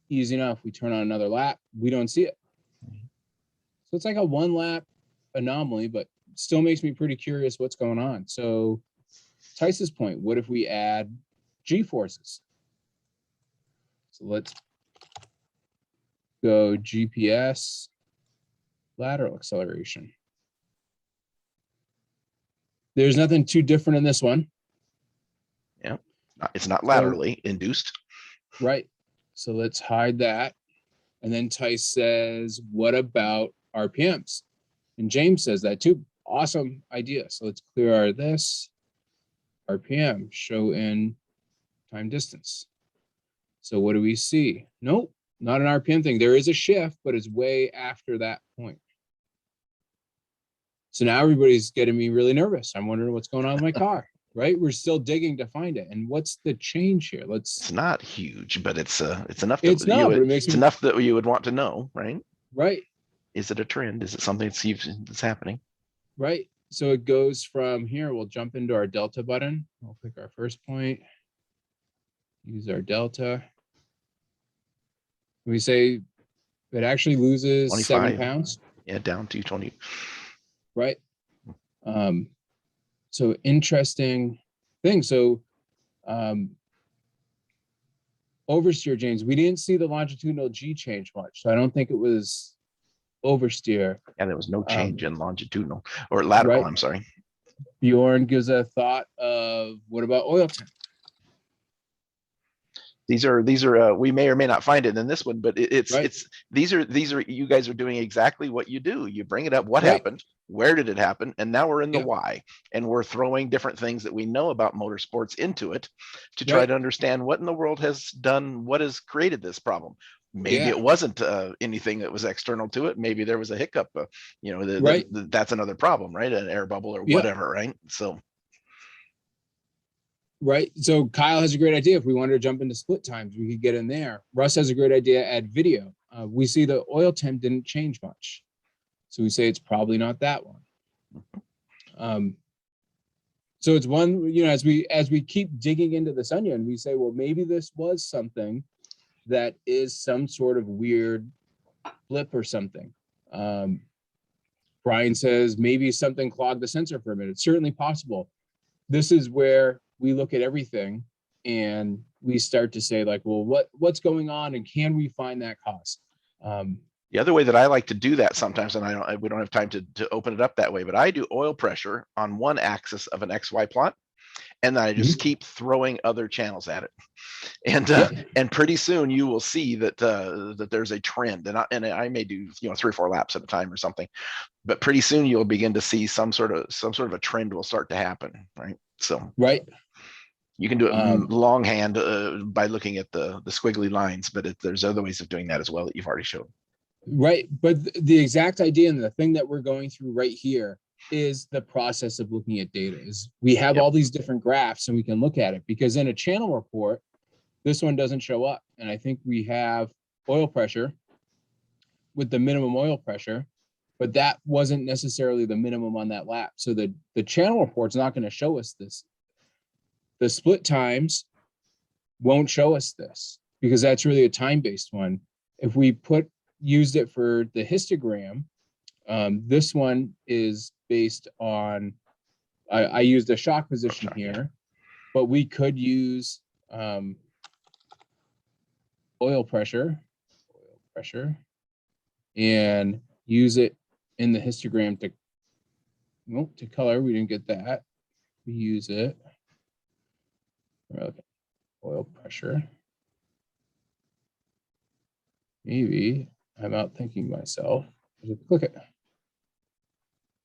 Easy enough. We turn on another lap. We don't see it. So it's like a 1 lap anomaly, but still makes me pretty curious what's going on. So Tice's point, what if we add G-forces? So let's go GPS lateral acceleration. There's nothing too different in this one. Yeah, it's not laterally induced. Right. So let's hide that. And then Tice says, what about RPMs? And James says that too. Awesome idea. So let's clear our this. RPM, show in time distance. So what do we see? Nope, not an RPM thing. There is a shift, but it's way after that point. So now everybody's getting me really nervous. I'm wondering what's going on with my car, right? We're still digging to find it. And what's the change here? It's not huge, but it's enough. It's enough that you would want to know, right? Right. Is it a trend? Is it something that's happening? Right. So it goes from here. We'll jump into our delta button. We'll pick our first point. Use our delta. We say it actually loses 25. 7 pounds. Yeah, down to 20. Right. So interesting thing. So oversteer, James, we didn't see the longitudinal G change much. So I don't think it was oversteer. Yeah, there was no change in longitudinal or lateral. Right. I'm sorry. Bjorn gives a thought of what about oil temp? These are we may or may not find it in this one, but these are you guys are doing exactly what you do. You bring it up, what happened, where did it happen, and now we're in the why, and we're throwing different things that we know about motorsports into it to try to understand what in the world has done, what has created this problem. Maybe it wasn't anything that was external to it. Maybe there was a hiccup. That's another problem, right? An air bubble or whatever, right? So. Right. So Kyle has a great idea. If we wanted to jump into split times, we could get in there. Russ has a great idea, add video. We see the oil temp didn't change much. So we say it's probably not that one. So it's one, as we keep digging into this onion, we say, well, maybe this was something that is some sort of weird blip or something. Brian says maybe something clogged the sensor for a minute. It's certainly possible. This is where we look at everything and we start to say like, well, what's going on and can we find that cause? The other way that I like to do that sometimes, and we don't have time to open it up that way, but I do oil pressure on one axis of an XY plot, and then I just keep throwing other channels at it, and pretty soon you will see that that there's a trend, and I may do 3 or 4 laps at a time or something, but pretty soon you'll begin to see some sort of a trend will start to happen, right? So you can do it longhand by looking at the squiggly lines, but there's other ways of doing that as well that you've already shown. Right, but the exact idea and the thing that we're going through right here is the process of looking at data. Is we have all these different graphs and we can look at it, because in a channel report, this one doesn't show up. And I think we have oil pressure with the minimum oil pressure, but that wasn't necessarily the minimum on that lap. So the channel report's not going to show us this. The split times won't show us this because that's really a time-based one. If we used it for the histogram, this one is based on I used a shock position shock, yeah. here, but we could use oil pressure, and use it in the histogram to, nope, to color. We didn't get that. We use it. Okay. Oil pressure. Maybe I'm out thinking myself. Just click it.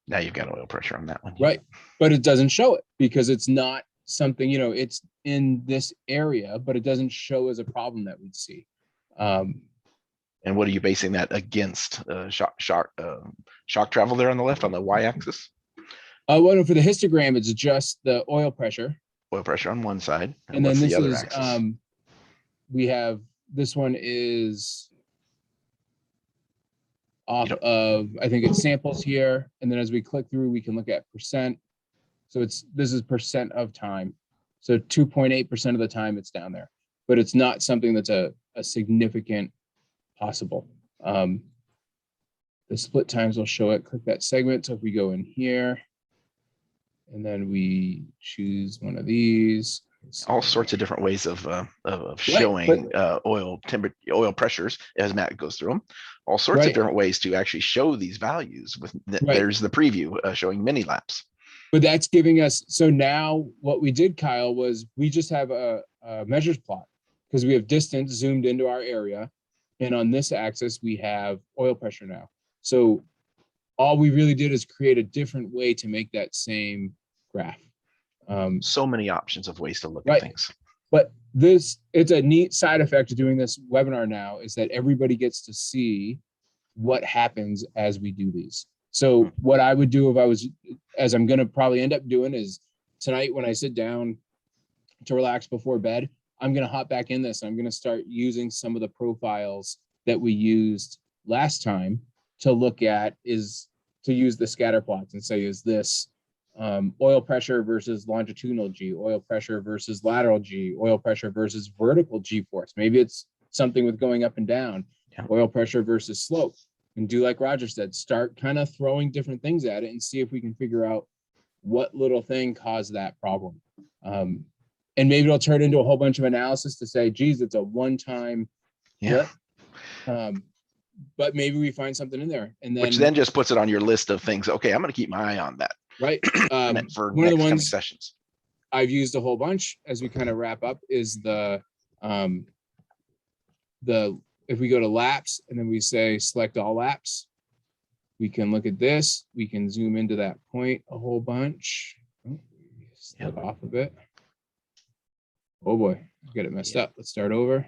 Now you've got oil pressure on that one. Right. But it doesn't show it because it's not something, you know, it's in this area, but it doesn't show as a problem that we'd see. And what are you basing that against? Shock travel there on the left on the y-axis? Well, for the histogram, it's just the oil pressure. Oil pressure on one side. And then what's this the other is, axis? we have, this one is off of, I think it's samples here. And then as we click through, we can look at percent. So this is percent of time. So 2.8% of the time it's down there, but it's not something that's a significant possible. The split times will show it. Click that segment. So if we go in here and then we choose one of these, all sorts of different ways of showing oil pressures as Matt goes through them. All sorts of different ways to actually show these values. There's the preview showing mini laps. But that's giving us, so now what we did, Kyle, was we just have a measures plot because we have distance zoomed into our area. And on this axis, we have oil pressure now. So all we really did is create a different way to make that same graph. So many options of ways to look at things. But it's a neat side effect of doing this webinar now is that everybody gets to see what happens as we do these. So what I would do if I was, as I'm going to probably end up doing is tonight when I sit down to relax before bed, I'm going to hop back in this. I'm going to start using some of the profiles that we used last time to look at use the scatter plots and say, is this oil pressure versus longitudinal G, oil pressure versus lateral G, oil pressure versus vertical G force. Maybe it's something with going up and down, oil pressure versus slope. And do like Roger said, start kind of throwing different things at it and see if we can figure out what little thing caused that problem. And maybe it'll turn into a whole bunch of analysis to say, geez, it's a one-time flip. But maybe we find something in there. And then, which then just puts it on your list of things. Okay, I'm going to keep my eye on that. Right. For one of the ones sessions I've used a whole bunch as we kind of wrap up is if we go to laps and then we say select all laps, we can look at this. We can zoom into that point a whole bunch. Slip off of it. Oh boy, get it messed up. Let's start over.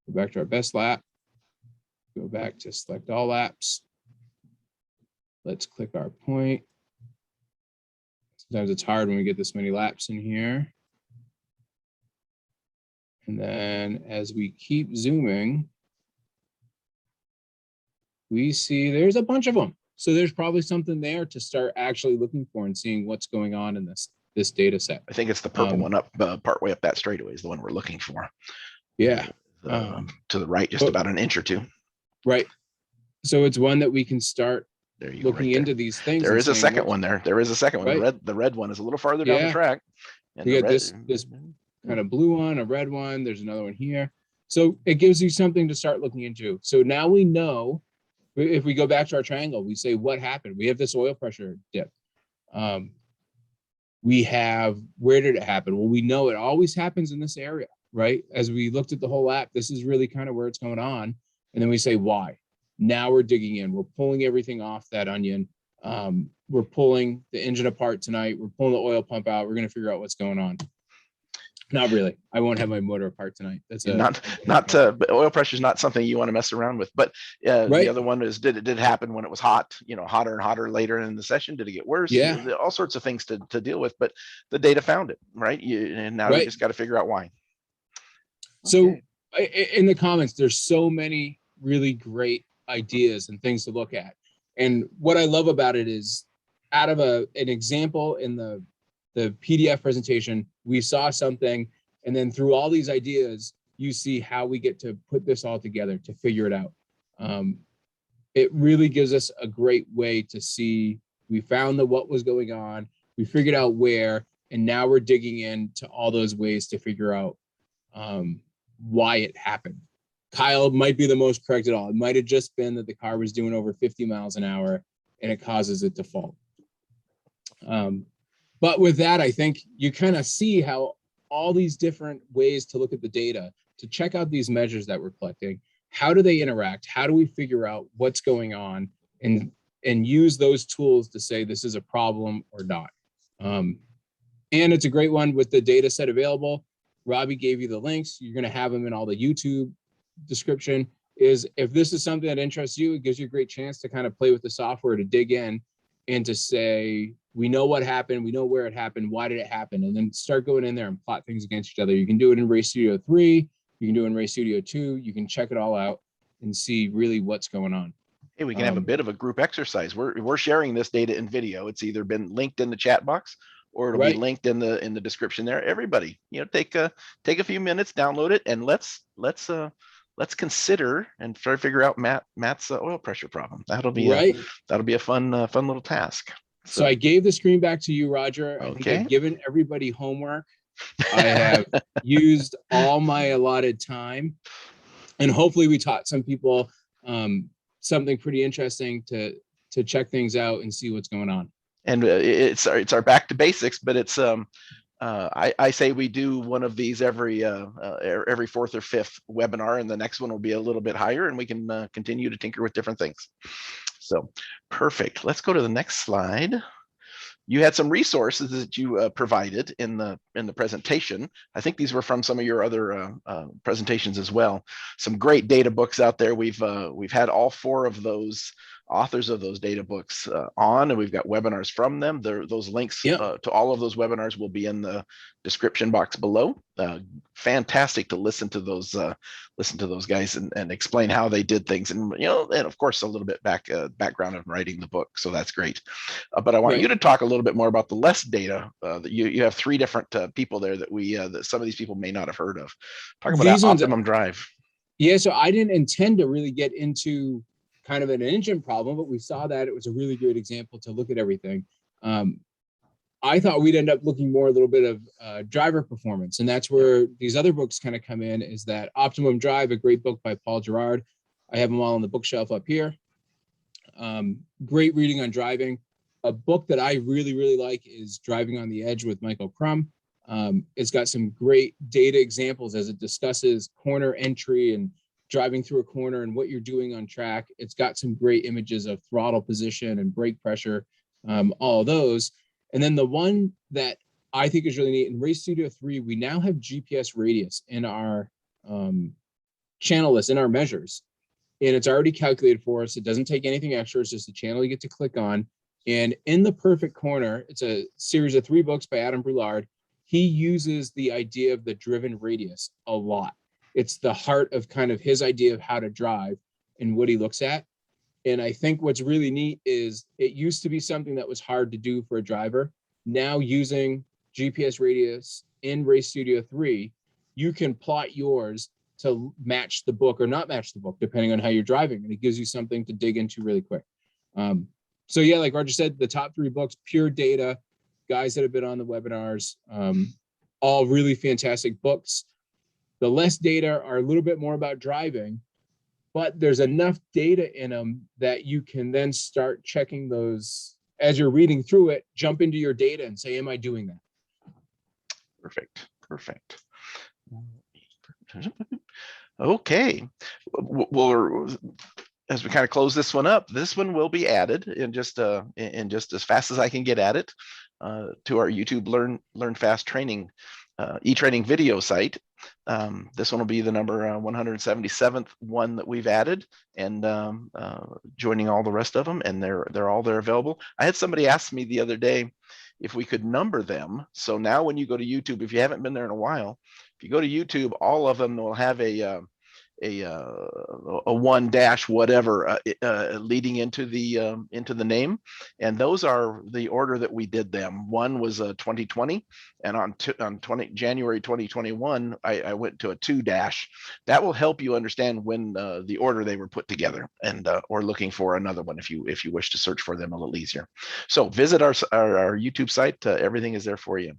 Go back to our best lap. Go back to select all laps. Let's click our point. Sometimes it's hard when we get this many laps in here. And then as we keep zooming, we see there's a bunch of them. So there's probably something there to start actually looking for and seeing what's going on in this data set. I think it's the purple one up, partway up that straightaway is the one we're looking for. Yeah. To the right, just about an inch or two. Right. So it's one that we can start there you looking into these things. There is a second one there. There is a second one. Right. The red one is a little farther down the track. And you get this kind of blue one, a red one. There's another one here. So it gives you something to start looking into. So now we know if we go back to our triangle, we say, what happened? We have this oil pressure dip. We have, where did it happen? Well, we know it always happens in this area, right? As we looked at the whole app, this is really kind of where it's going on. And then we say, why? Now we're digging in. We're pulling everything off that onion. We're pulling the engine apart tonight. We're pulling the oil pump out. We're going to figure out what's going on. Not really. I won't have my motor apart tonight. That's but oil pressure is not something you want to mess around with. But the other one is, did it happen when it was hot? Hotter and hotter later in the session? Did it get worse? Yeah. All sorts of things to deal with. But the data found it, right? And now you just got to figure out why. So in the comments, there's so many really great ideas and things to look at. And what I love about it is, out of an example in the PDF presentation, we saw something, and then through all these ideas, you see how we get to put this all together to figure it out. It really gives us a great way to see we found what was going on, We figured out where, and now we're digging into all those ways to figure out why it happened. Kyle might be the most correct at all. It might have just been that the car was doing over 50 miles an hour and it causes it to fault. But with that, I think you kind of see how all these different ways to look at the data, to check out these measures that we're collecting, how do they interact? How do we figure out what's going on and use those tools to say this is a problem or not? And it's a great one with the data set available. Robbie gave you the links. You're going to have them in all the YouTube description. Is if this is something that interests you, it gives you a great chance to kind of play with the software, to dig in and to say, we know what happened, we know where it happened, why did it happen? And then start going in there and plot things against each other. You can do it in Ray Studio 3, you can do it in Ray Studio 2, you can check it all out and see really what's going on. Hey, we can have a bit of a group exercise. We're sharing this data in video. It's either been linked in the chat box or it'll be linked in the description there. Everybody, take a few minutes, download it, and let's consider and try to figure out Matt's oil pressure problem. That'll be a fun little task. So I gave the screen back to you, Roger. I think I've given everybody homework. I have used all my allotted time, and hopefully we taught some people something pretty interesting to check things out and see what's going on. And it's our back to basics, but it's I say we do one of these every fourth or fifth webinar, and the next one will be a little bit higher, and we can continue to tinker with different things. So perfect. Let's go to the next slide. You had some resources that you provided in the presentation. I think these were from some of your other presentations as well. Some great data books out there. We've had all four of those authors of those data books on, and we've got webinars from them. Those links to all of those webinars will be in the description box below. Fantastic to listen to those guys and explain how they did things, and and of course a little bit background of writing the book. So that's great. But I want you to talk a little bit more about the less data. That you have three different people there that that some of these people may not have heard of. Talk about Optimum Drive. Yeah, so I didn't intend to really get into kind of an engine problem, but we saw that it was a really good example to look at everything. I thought we'd end up looking more a little bit of driver performance, and that's where these other books kind of come in. Is that Optimum Drive, a great book by Paul Gerard. I have them all on the bookshelf up here. Great reading on driving. A book that I really, really like is Driving on the Edge with Michael Crum. It's got some great data examples as it discusses corner entry and driving through a corner and what you're doing on track. It's got some great images of throttle position and brake pressure, all of those. And then the one that I think is really neat, in Race Studio 3, we now have GPS radius in our channel list, in our measures. And it's already calculated for us. It doesn't take anything extra. It's just a channel you get to click on. And in the perfect corner, it's a series of 3 books by Adam Brulard. He uses the idea of the driven radius a lot. It's the heart of kind of his idea of how to drive and what he looks at. And I think what's really neat is it used to be something that was hard to do for a driver. Now, using GPS radius in Race Studio 3, you can plot yours to match the book or not match the book, depending on how you're driving. And it gives you something to dig into really quick. So yeah, like Roger said, the top 3 books, pure data, guys that have been on the webinars, all really fantastic books. The less data are a little bit more about driving, but there's enough data in them that you can then start checking those as you're reading through it, jump into your data and say, am I doing that? Perfect. Okay. Well, as we kind of close this one up, this one will be added in just as fast as I can get at it to our YouTube Learn Fast training e-training video site. This one will be the number 177th one that we've added, and joining all the rest of them, and they're all there available. I had somebody ask me the other day if we could number them. So now when you go to YouTube, if you haven't been there in a while, if you go to YouTube, all of them will have a a one dash whatever leading into the name, and those are the order that we did them. One was 2020, and on January 2021, I went to a 2 dash. That will help you understand when the order they were put together, and or looking for another one if you wish to search for them a little easier. So visit our YouTube site. Everything is there for you.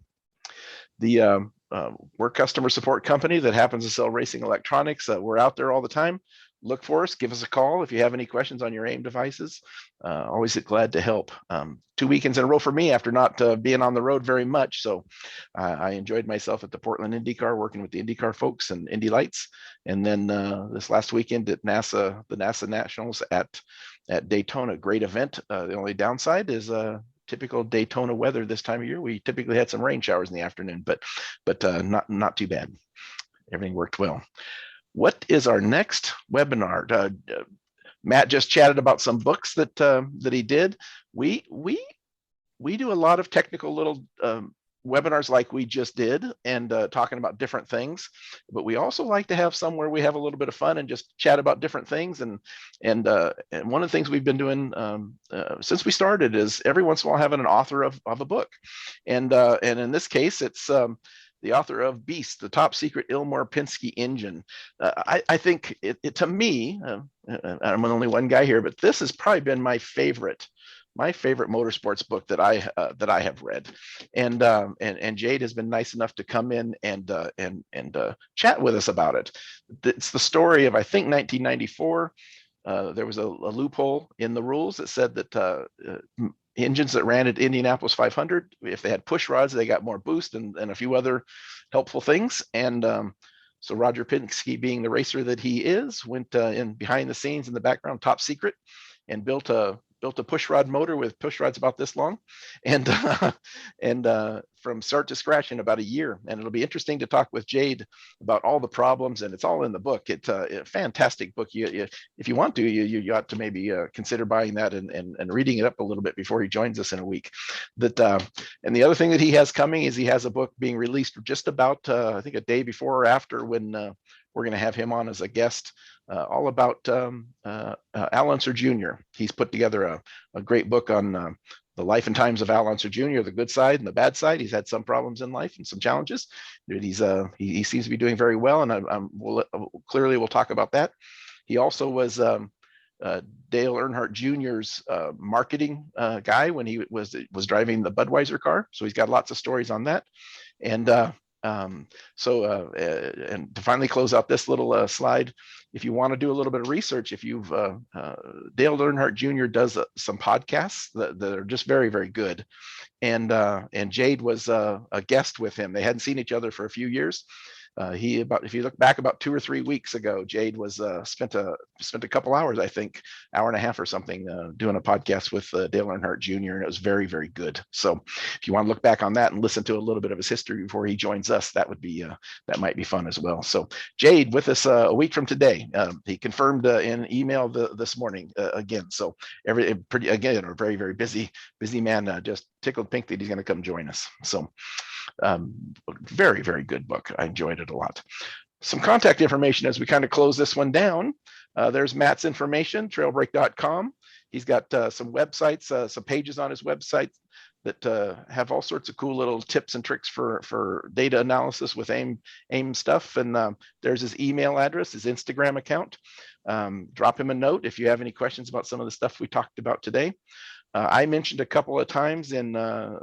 We're customer support company that happens to sell racing electronics. We're out there all the time. Look for us, give us a call if you have any questions on your AIM devices. Always glad to help. 2 weekends in a row for me after not being on the road very much. So I enjoyed myself at the Portland IndyCar, working with the IndyCar folks and Indy Lights. And then this last weekend at the NASA Nationals at Daytona. Great event. The only downside is typical Daytona weather this time of year. We typically had some rain showers in the afternoon, but not too bad. Everything worked well. What is our next webinar? Matt just chatted about some books that he did. We do a lot of technical little webinars like we just did, and talking about different things, but we also like to have some where we have a little bit of fun and just chat about different things. And one of the things we've been doing since we started is every once in a while having an author of a book, and in this case it's the author of Beast, the top secret Ilmor Pinsky engine. I think it to me, I'm only one guy here, but this has probably been my favorite motorsports book that I have read, and Jade has been nice enough to come in and chat with us about it. It's the story of, I think, 1994. There was a loophole in the rules that said that engines that ran at Indianapolis 500, if they had push rods, they got more boost and a few other helpful things. And so Roger Penske, being the racer that he is, went in behind the scenes in the background, top secret, and built a push rod motor with push rods about this long, and from start to scratch in about a year. And it'll be interesting to talk with Jade about all the problems, and it's all in the book. It's a fantastic book. If you want to, you ought to maybe consider buying that and reading it up a little bit before he joins us in a week. And the other thing that he has coming is he has a book being released just about I think a day before or after, when we're going to have him on as a guest, all about Al Unser Jr. He's put together a great book on the life and times of Al Unser Jr., the good side and the bad side. He's had some problems in life and some challenges. He seems to be doing very well, and we'll talk about that. He also was Dale Earnhardt Jr.'s marketing guy when he was driving the Budweiser car. So he's got lots of stories on that. And and to finally close out this little slide, if you want to do a little bit of research, if you've Dale Earnhardt Jr. does some podcasts that are just very, very good, and Jade was a guest with him. They hadn't seen each other for a few years. If you look back about 2 or 3 weeks ago, Jade was spent a couple hours, I think, hour and a half or something, doing a podcast with Dale Earnhardt Jr., and it was very, very good. So if you want to look back on that and listen to a little bit of his history before he joins us, that might be fun as well. So Jade with us a week from today. He confirmed in email this morning again. So a very, very busy man. Just tickled pink that he's going to come join us. So very, very good book. I enjoyed it a lot. Some contact information as we kind of close this one down. There's Matt's information, trailbreak.com. He's got some websites, some pages on his website that have all sorts of cool little tips and tricks for data analysis with AIM stuff. And there's his email address, his Instagram account. Drop him a note if you have any questions about some of the stuff we talked about today. I mentioned a couple of times in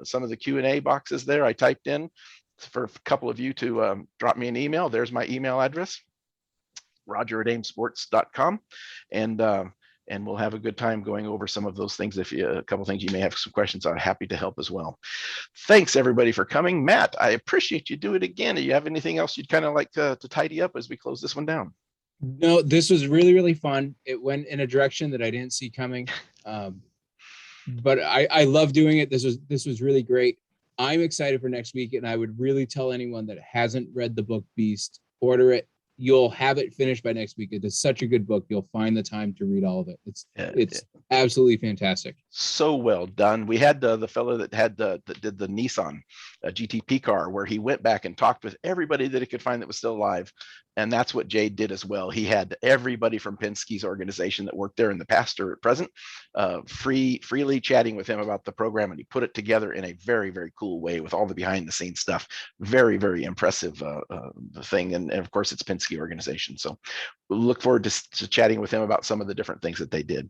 some of the Q&A boxes there, I typed in for a couple of you to drop me an email. There's my email address, roger@aimsports.com. And we'll have a good time going over some of those things. If a couple of things you may have some questions, I'm happy to help as well. Thanks everybody for coming. Matt, I appreciate you doing it again. Do you have anything else you'd kind of like to tidy up as we close this one down? No, this was really, really fun. It went in a direction that I didn't see coming. But I love doing it. This was really great. I'm excited for next week, and I would really tell anyone that hasn't read the book Beast, order it. You'll have it finished by next week. It is such a good book. You'll find the time to read all of it. It's absolutely fantastic. So well done. We had the fellow that did the Nissan GTP car, where he went back and talked with everybody that he could find that was still alive. And that's what Jay did as well. He had everybody from Penske's organization that worked there in the past or at present, freely chatting with him about the program, and he put it together in a very, very cool way with all the behind the scenes stuff. Very, very impressive thing. And of course, it's Penske organization. So we'll look forward to chatting with him about some of the different things that they did.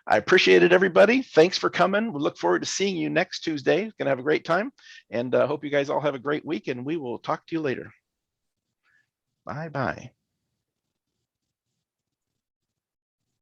I appreciate it, everybody. Thanks for coming. We look forward to seeing you next Tuesday. Gonna have a great time, and hope you guys all have a great week, and we will talk to you later. Bye-bye.